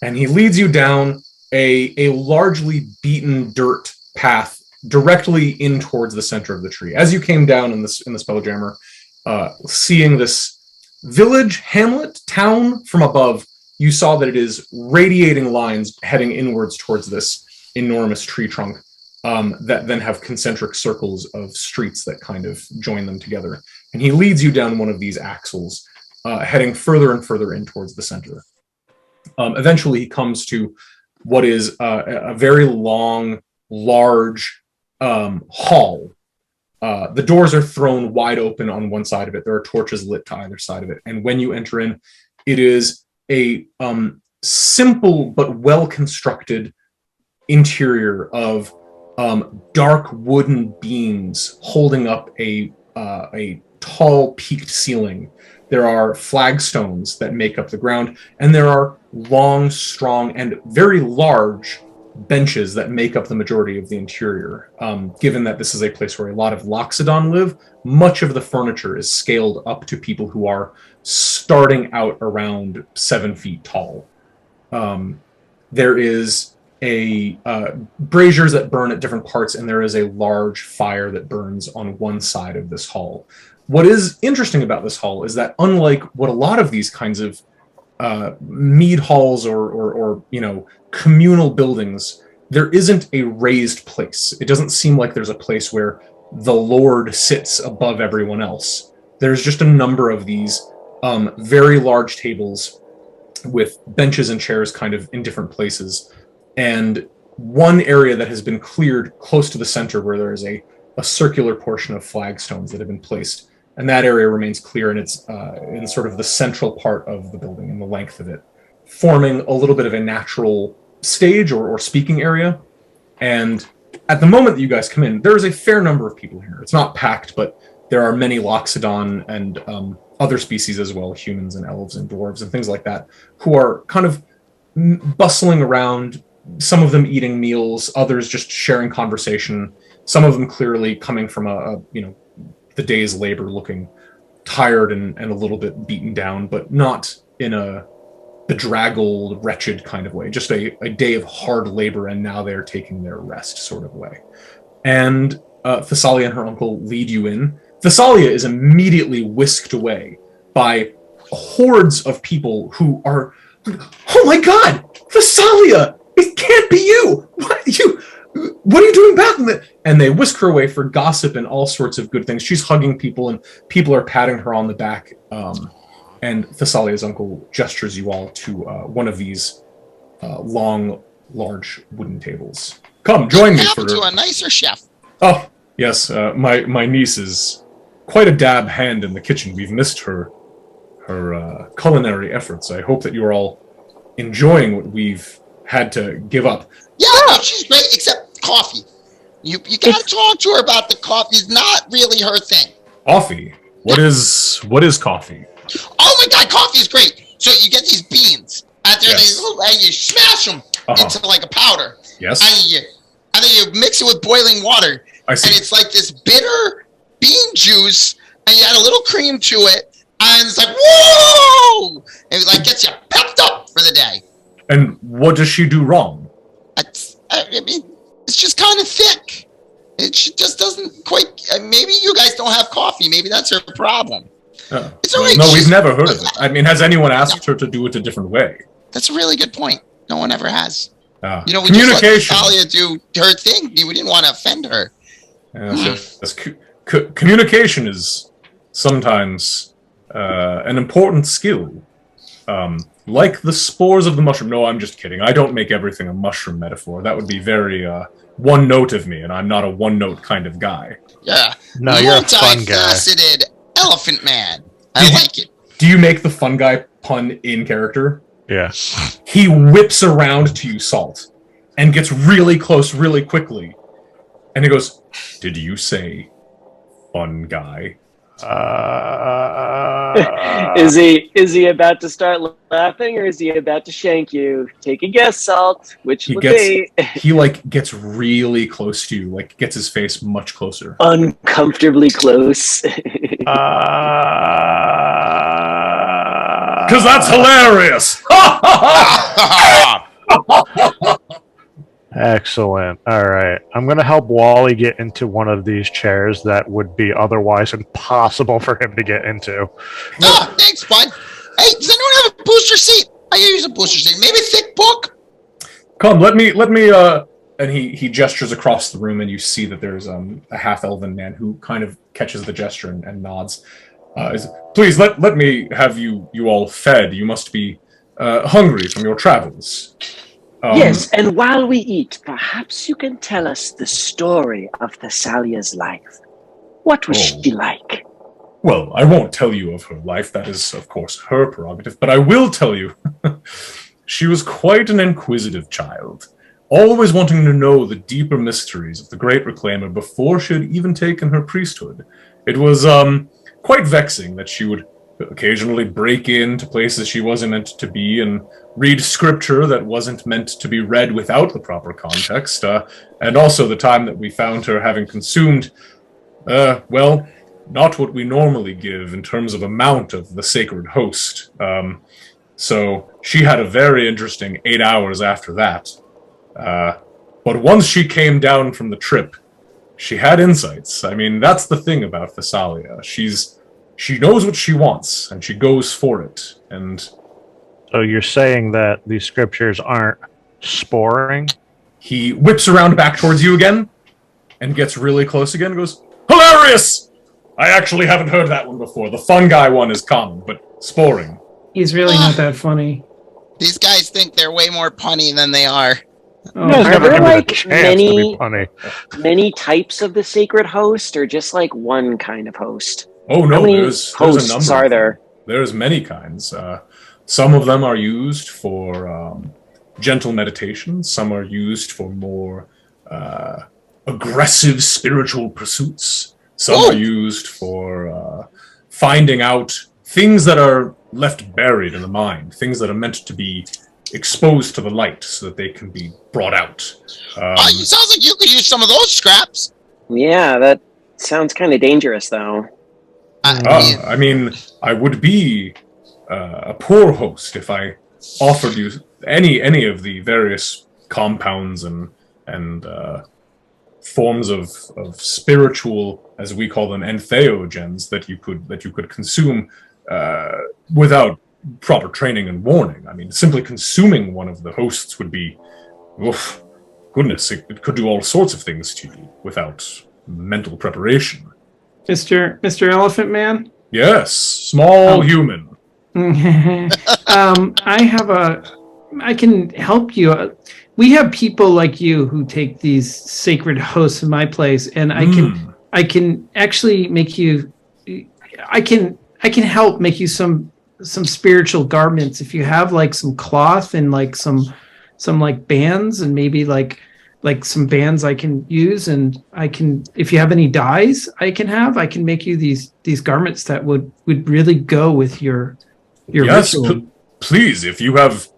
And he leads you down a largely beaten dirt path directly in towards the center of the tree. As you came down in the Spelljammer, seeing this village, hamlet, town from above, you saw that it is radiating lines heading inwards towards this enormous tree trunk that then have concentric circles of streets that kind of join them together. And he leads you down one of these axles, heading further and further in towards the center. Eventually, he comes to what is a very long, large hall. The doors are thrown wide open on one side of it. There are torches lit to either side of it. And when you enter in, it is a simple but well-constructed interior of dark wooden beams holding up a tall peaked ceiling. There are flagstones that make up the ground, and there are long, strong, and very large benches that make up the majority of the interior. Given that this is a place where a lot of Loxodon live, much of the furniture is scaled up to people who are starting out around 7 feet tall. There is braziers that burn at different parts, and there is a large fire that burns on one side of this hall. What is interesting about this hall is that, unlike what a lot of these kinds of mead halls or communal buildings, there isn't a raised place. It doesn't seem like there's a place where the Lord sits above everyone else. There's just a number of these very large tables with benches and chairs kind of in different places, and one area that has been cleared close to the center where there is a circular portion of flagstones that have been placed. And that area remains clear, and it's in sort of the central part of the building and the length of it, forming a little bit of a natural stage or speaking area. And at the moment that you guys come in, there's a fair number of people here. It's not packed, but there are many Loxodon and other species as well, humans and elves and dwarves and things like that, who are kind of bustling around, some of them eating meals, others just sharing conversation, some of them clearly coming from the day's labor, looking tired and a little bit beaten down, but not in a bedraggled, wretched kind of way. Just a day of hard labor, and now they're taking their rest sort of way. And Thessalia and her uncle lead you in. Thessalia is immediately whisked away by hordes of people who are, oh my god, Thessalia! It can't be you! What are you doing back? And they whisk her away for gossip and all sorts of good things. She's hugging people, and people are patting her on the back. And Thessalia's uncle gestures you all to one of these long, large wooden tables. Come, join me for to a nicer chef. Oh, yes. My niece is quite a dab hand in the kitchen. We've missed her culinary efforts. I hope that you're all enjoying what we've had to give up. Yeah, no, she's great, except coffee. You gotta talk to her about the coffee. It's not really her thing. Coffee? What is coffee? Oh my god, coffee is great. So you get these beans, and you smash them into like a powder. Yes. And then you mix it with boiling water. I see. And it's like this bitter bean juice, and you add a little cream to it, and it's like, whoa! And it like gets you pepped up for the day. And what does she do wrong? I mean, it's just kind of thick. It just doesn't quite. Maybe you guys don't have coffee. Maybe that's her problem. It's all right. No, we've never heard of it. I mean, has anyone asked her to do it a different way? That's a really good point. No one ever has. We communication. just let Thalia do her thing. We didn't want to offend her. Communication is sometimes an important skill. Like the spores of the mushroom. No, I'm just kidding. I don't make everything a mushroom metaphor. That would be very one note of me, and I'm not a one note kind of guy. Yeah. No, you're a fun guy. Multifaceted elephant man. I like it. Do you make the fun guy pun in character? Yeah. He whips around to you, Salt, and gets really close really quickly. And he goes, "Did you say fun guy?" Is he about to start laughing, or is he about to shank you? Take a guess, Salt. Which would be? He like gets really close to you, like gets his face much closer, Uncomfortably close. because that's hilarious. Excellent. All right. I'm going to help Wally get into one of these chairs that would be otherwise impossible for him to get into. Oh, thanks, bud. Hey, does anyone have a booster seat? I could use a booster seat. Maybe a thick book? Come, let me, and he gestures across the room, and you see that there's a half-elven man who kind of catches the gesture and nods. Please, let me have you all fed. You must be hungry from your travels. Yes, and while we eat, perhaps you can tell us the story of Thessalia's life. What was she like? Well, I won't tell you of her life. That is, of course, her prerogative. But I will tell you, she was quite an inquisitive child, always wanting to know the deeper mysteries of the Great Reclaimer before she had even taken her priesthood. It was quite vexing that she would occasionally break into places she wasn't meant to be and read scripture that wasn't meant to be read without the proper context, and also the time that we found her having consumed, well, not what we normally give in terms of amount of the sacred host. So she had a very interesting 8 hours after that. But once she came down from the trip, she had insights. I mean, that's the thing about Thessalia. She knows what she wants, and she goes for it. And so you're saying that these scriptures aren't sporing? He whips around back towards you again, and gets really close again, and goes, "Hilarious! I actually haven't heard that one before. The fun guy one is common, but sporing." He's really not that funny. These guys think they're way more punny than they are. Oh, Are there like many types of the sacred host, or just like one kind of host? Oh no, How many there's a hosts number. are there? There's many kinds. Some of them are used for gentle meditation. Some are used for more aggressive spiritual pursuits. Some are used for finding out things that are left buried in the mind, things that are meant to be exposed to the light so that they can be brought out. It sounds like you could use some of those scraps. Yeah, that sounds kind of dangerous, though. I mean, I would be a poor host if I offered you any of the various compounds and forms of spiritual, as we call them, entheogens that you could consume without proper training and warning. I mean, simply consuming one of the hosts would be, oof, goodness, it could do all sorts of things to you without mental preparation. Mr. Elephant Man? Yes, small human. I can help you. We have people like you who take these sacred hosts in my place, and I can actually make you. I can help make you some spiritual garments if you have like some cloth and like some like bands and maybe like some bands I can use, and I can, if you have any dyes I can make you these garments that would really go with your ritual. Please, if you have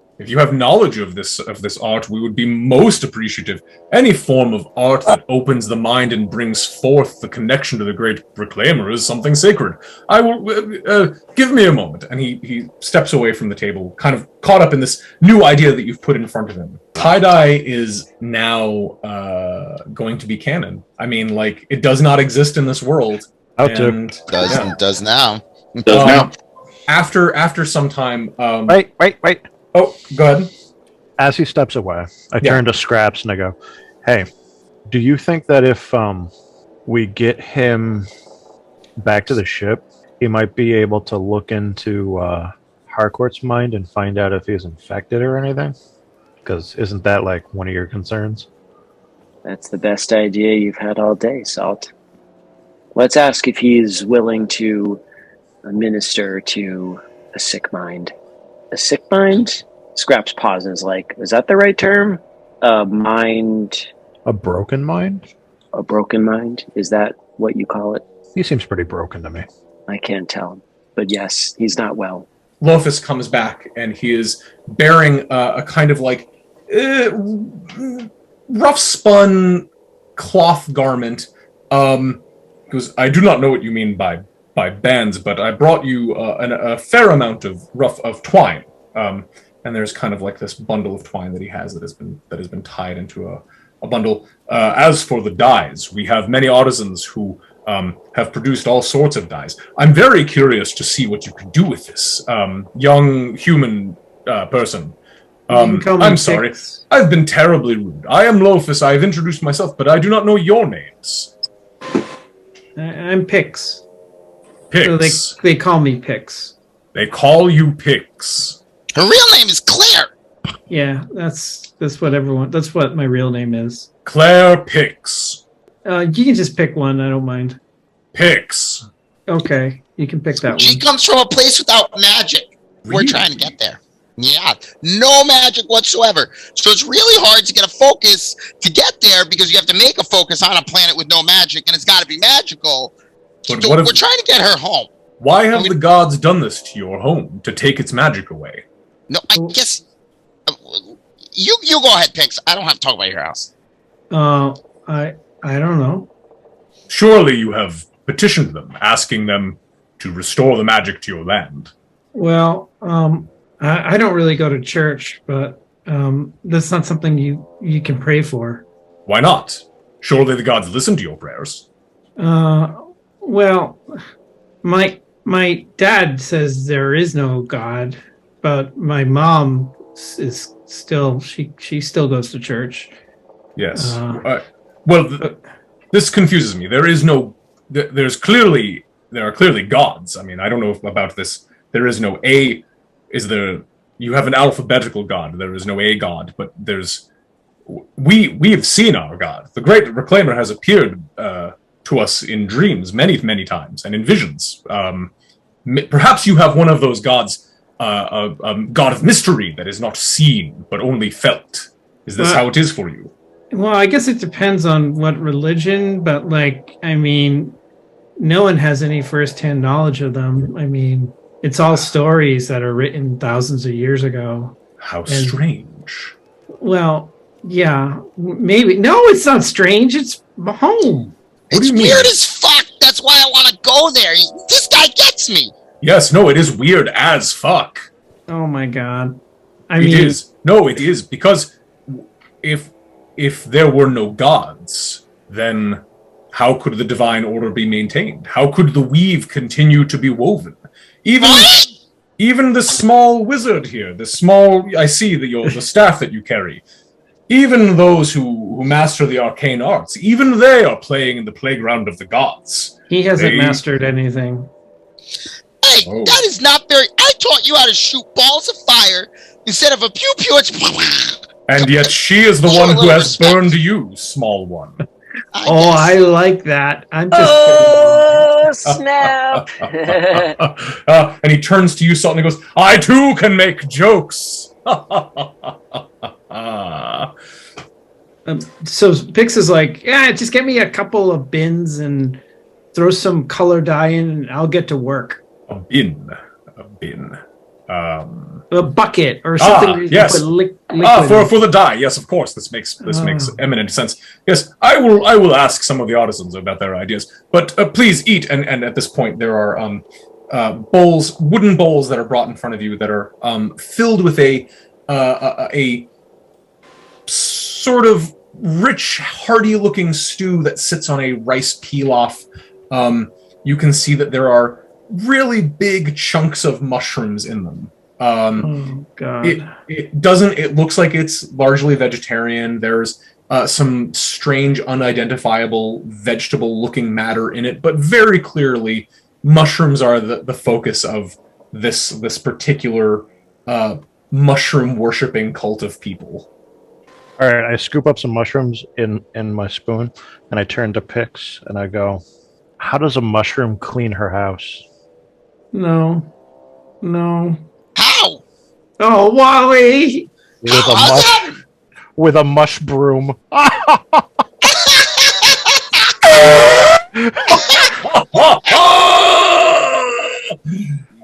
knowledge of this art, we would be most appreciative. Any form of art that opens the mind and brings forth the connection to the great Reclaimer is something sacred. I will give me a moment. And he steps away from the table, kind of caught up in this new idea that you've put in front of him. Tie-dye is now going to be canon. I mean, like, it does not exist in this world. Does now. After some time. Wait. Oh, go ahead. As he steps away, I turn to Scraps and I go, "Hey, do you think that if we get him back to the ship, he might be able to look into Harcourt's mind and find out if he's infected or anything? Because isn't that like one of your concerns?" That's the best idea you've had all day, Salt. Let's ask if he's willing to minister to a sick mind. A sick mind? Scraps pauses like, is that the right term? A mind... A broken mind? A broken mind? Is that what you call it? He seems pretty broken to me. I can't tell. But yes, he's not well. Lofus comes back, and he is bearing a kind of like rough-spun cloth garment. Because I do not know what you mean by bands, but I brought you a fair amount of twine, and there's kind of like this bundle of twine that he has that has been tied into a bundle. As for the dyes, we have many artisans who have produced all sorts of dyes. I'm very curious to see what you can do with this, young human person. I'm sorry, I've been terribly rude. I am Lofus. I've introduced myself, but I do not know your names. I'm Pix. Pix. So they call me Pix. They call you Pix. Her real name is Claire. Yeah, that's what my real name is. Claire Pix. You can just pick one, I don't mind. Pix. Okay, you can pick that one. She comes from a place without magic. We're trying to get there. Yeah, no magic whatsoever. So it's really hard to get a focus to get there because you have to make a focus on a planet with no magic, and it's got to be magical. But so we're trying to get her home. Why have the gods done this to your home, to take its magic away? No, I guess... You go ahead, Pix. I don't have to talk about your house. I don't know. Surely you have petitioned them, asking them to restore the magic to your land. Well, I don't really go to church, but that's not something you can pray for. Why not? Surely the gods listen to your prayers. Well, my dad says there is no God, but my mom is still she still goes to church. Yes. This confuses me. There are clearly gods. I mean, I don't know about this. There is no a. You have an alphabetical god. There is no a god, but we have seen our god. The great Reclaimer has appeared to us in dreams many times and in visions. Perhaps you have one of those gods, a god of mystery that is not seen but only felt. Is this how it is for you? Well, I guess it depends on what religion, but no one has any first-hand knowledge of them. I mean, it's all stories that are written thousands of years ago. How strange. Well, yeah, maybe. No, it's not strange. It's home. It's weird as fuck. That's why I want to go there. This guy gets me. Yes, no, it is weird as fuck. Oh my god. I mean, it is. No, it is, because if there were no gods, then how could the divine order be maintained? How could the weave continue to be woven? Even the small wizard here, I see the staff that you carry. Even those who master the arcane arts, even they are playing in the playground of the gods. he hasn't mastered anything. Hey, that is not very. I taught you how to shoot balls of fire instead of a pew pew. And yet she is the one who has burned you, small one. I like that. I'm just. Oh, snap! And he turns to you, Sultan, and goes, I too can make jokes. So Pix is like, yeah, just get me a couple of bins and throw some color dye in, and I'll get to work. A bin. A bucket or something. Yes. Liquid For the dye. Yes, of course. This makes eminent sense. Yes, I will ask some of the artisans about their ideas. But please eat. And at this point, there are wooden bowls that are brought in front of you that are filled with a sort of rich, hearty-looking stew that sits on a rice pilaf. You can see that there are really big chunks of mushrooms in them. Oh God! It looks like it's largely vegetarian. There's some strange, unidentifiable vegetable-looking matter in it, but very clearly, mushrooms are the focus of this particular mushroom-worshipping cult of people. All right, I scoop up some mushrooms in my spoon, and I turn to Pix, and I go, how does a mushroom clean her house? No. How? Oh, Wally! With a mush broom.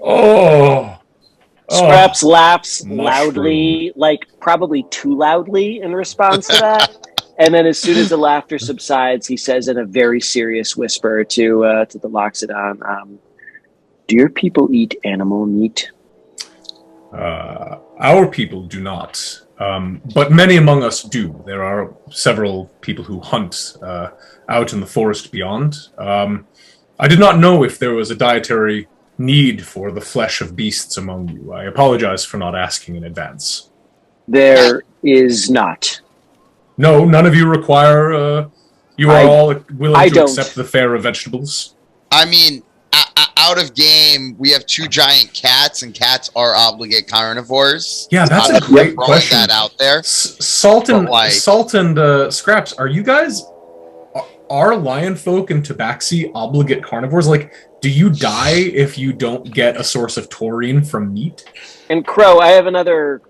Oh. Scraps laughs loudly, like probably too loudly in response to that. And then as soon as the laughter subsides, he says in a very serious whisper to the Loxodon, do your people eat animal meat? Our people do not, but many among us do. There are several people who hunt out in the forest beyond. I did not know if there was a dietary need for the flesh of beasts among you. I apologize for not asking in advance. There is not. No, none of you require. You are all willing to accept the fare of vegetables. I mean, out of game, we have 2 giant cats, and cats are obligate carnivores. Yeah, that's a great question. That out there. Salt and Scraps, are you guys? Are lion folk and tabaxi obligate carnivores? Like, do you die if you don't get a source of taurine from meat? And Crow, I have another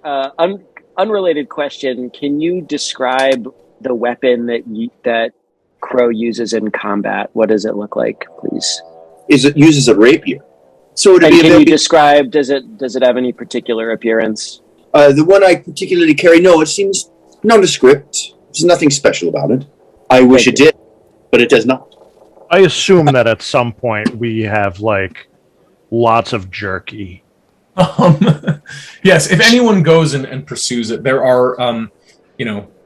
unrelated question. Can you describe the weapon that Crow uses in combat? What does it look like, please? It uses a rapier. So can you describe? Does it have any particular appearance? The one I particularly carry, no, it seems nondescript. There's nothing special about it. I wish it did, but it does not. I assume that at some point we have like lots of jerky. Yes, if anyone goes and pursues it, there are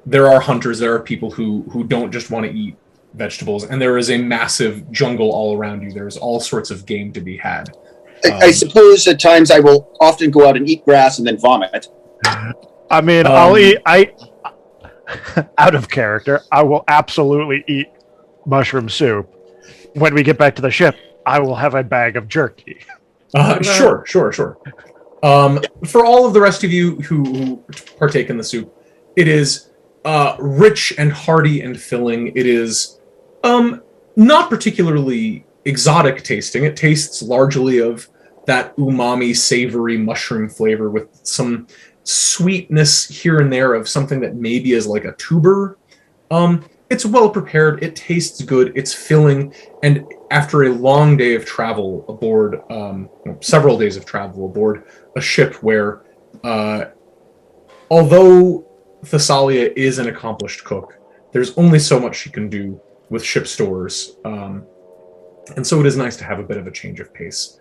there are hunters, there are people who don't just want to eat vegetables, and there is a massive jungle all around you. There's all sorts of game to be had. I suppose at times I will often go out and eat grass and then vomit. I mean, out of character, I will absolutely eat mushroom soup. When we get back to the ship, I will have a bag of jerky. Sure. For all of the rest of you who partake in the soup, it is rich and hearty and filling. It is not particularly exotic tasting. It tastes largely of that umami, savory mushroom flavor with some sweetness here and there of something that maybe is like a tuber. It's well prepared. It tastes good. It's filling. And after a long day of travel aboard, several days of travel aboard a ship where, although Thessalia is an accomplished cook, there's only so much she can do with ship stores. And so it is nice to have a bit of a change of pace.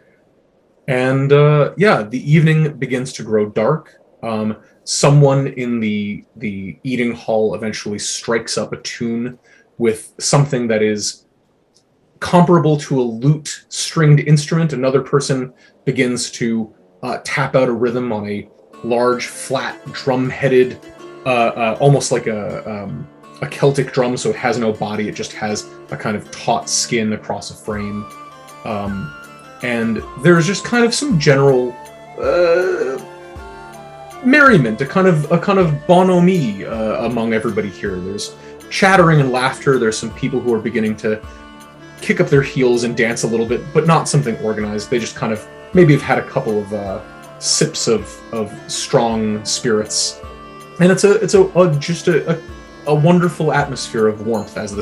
And the evening begins to grow dark. Someone in the eating hall eventually strikes up a tune with something that is comparable to a lute stringed instrument. Another person begins to tap out a rhythm on a large, flat, drum-headed, almost like a Celtic drum, so it has no body, it just has a kind of taut skin across a frame. And there's just kind of some general merriment, a kind of bonhomie among everybody here. There's chattering and laughter. There's some people who are beginning to kick up their heels and dance a little bit, but not something organized. They just kind of maybe have had a couple of sips of strong spirits, and it's just a wonderful atmosphere of warmth as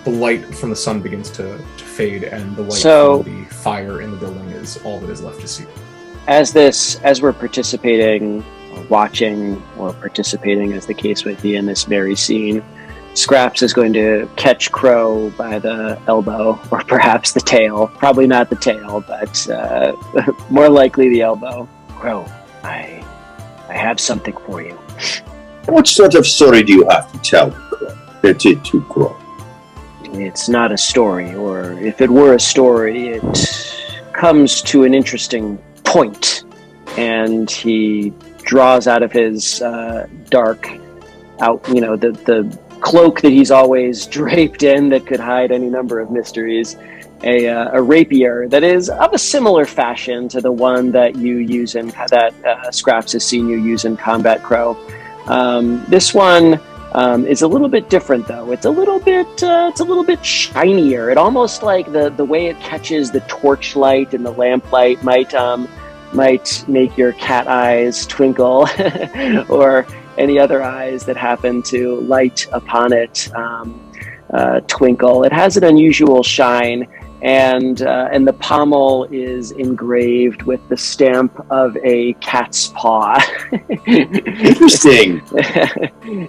the light from the sun begins to fade, and the light from the fire in the building is all that is left to see. As we're participating, or watching, or participating, as the case might be, in this very scene, Scraps is going to catch Crow by the elbow, or perhaps the tail. Probably not the tail, but more likely the elbow. Crow, I have something for you. What sort of story do you have to tell, Crow? To Crow? It's not a story, or if it were a story, it comes to an interesting point. And he draws out of his dark, the cloak that he's always draped in that could hide any number of mysteries, a rapier that is of a similar fashion to the one that you use Scraps has seen you use in combat, Crow. This one is a little bit different, though. It's a little bit shinier. It almost like the way it catches the torchlight and the lamplight might make your cat eyes twinkle, or any other eyes that happen to light upon it twinkle. It has an unusual shine, and the pommel is engraved with the stamp of a cat's paw. Interesting.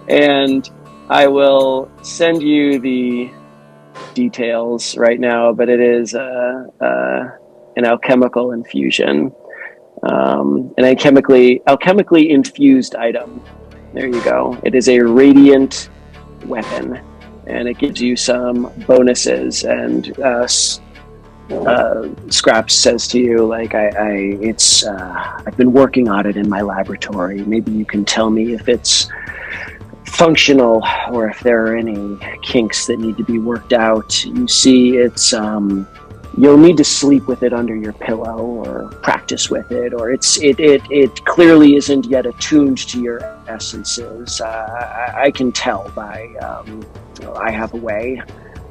And I will send you the details right now, but it is an alchemical infusion, an alchemically infused item. There you go. It is a radiant weapon, and it gives you some bonuses. And Scraps says to you, like, I've been working on it in my laboratory. Maybe you can tell me if it's functional or if there are any kinks that need to be worked out. You see, it's you'll need to sleep with it under your pillow or practice with it, or it clearly isn't yet attuned to your essences. I can tell by I have a way.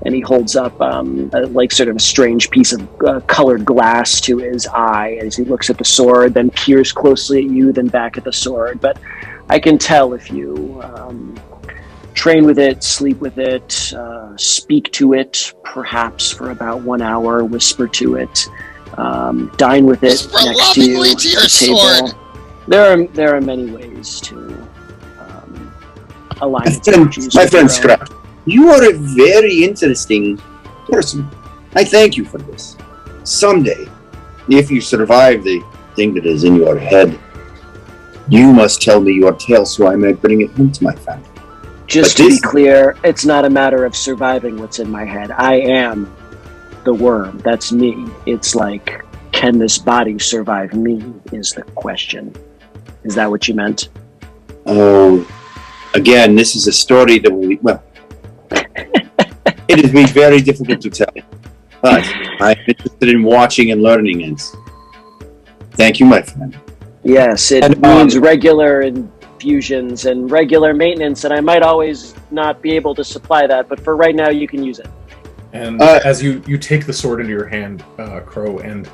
And he holds up sort of a strange piece of colored glass to his eye as he looks at the sword, then peers closely at you, then back at the sword. But I can tell if you train with it, sleep with it, speak to it, perhaps for about 1 hour, whisper to it, dine with it next to you at the table. Sword. There are many ways to align. My friend Scrap, you are a very interesting person. I thank you for this. Someday, if you survive the thing that is in your head, you must tell me your tale so I may bring it home to my family. Just to be clear, it's not a matter of surviving what's in my head. I am the worm. That's me. It's like, can this body survive me is the question. Is that what you meant? Oh, again, this is a story that it has been very difficult to tell. But I'm interested in watching and learning, and thank you, my friend. Yes, it means regular infusions and regular maintenance, and I might always not be able to supply that, but for right now, you can use it. And as you take the sword into your hand, Crow, and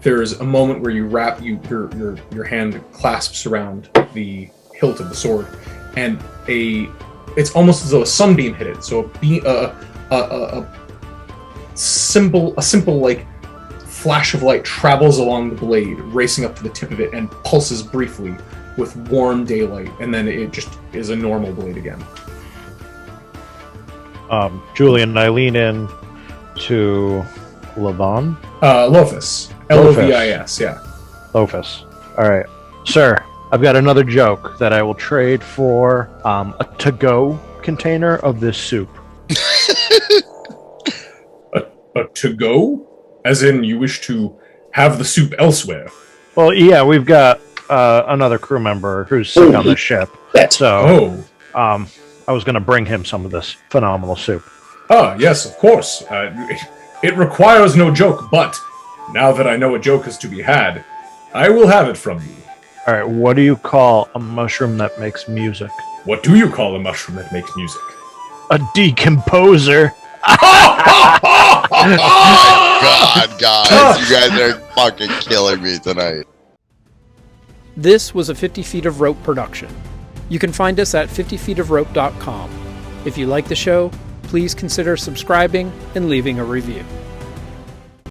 there's a moment where you wrap your hand clasps around the hilt of the sword, and it's almost as though a sunbeam hit it. So a simple like flash of light travels along the blade, racing up to the tip of it, and pulses briefly with warm daylight, and then it just is a normal blade again. Julien and I lean in to Lavan. Lophis. Lovis, yeah. Lophis. All right. Sir, I've got another joke that I will trade for a to-go container of this soup. A to-go? As in, you wish to have the soup elsewhere? Well, yeah, we've got another crew member who's sick on the ship. So, I was going to bring him some of this phenomenal soup. Ah, yes, of course. It requires no joke, but now that I know a joke is to be had, I will have it from you. All right, what do you call a mushroom that makes music? What do you call a mushroom that makes music? A decomposer. God, guys, you guys are fucking killing me tonight. This was a 50 Feet of Rope production. You can find us at 50feetofrope.com. If you like the show, please consider subscribing and leaving a review.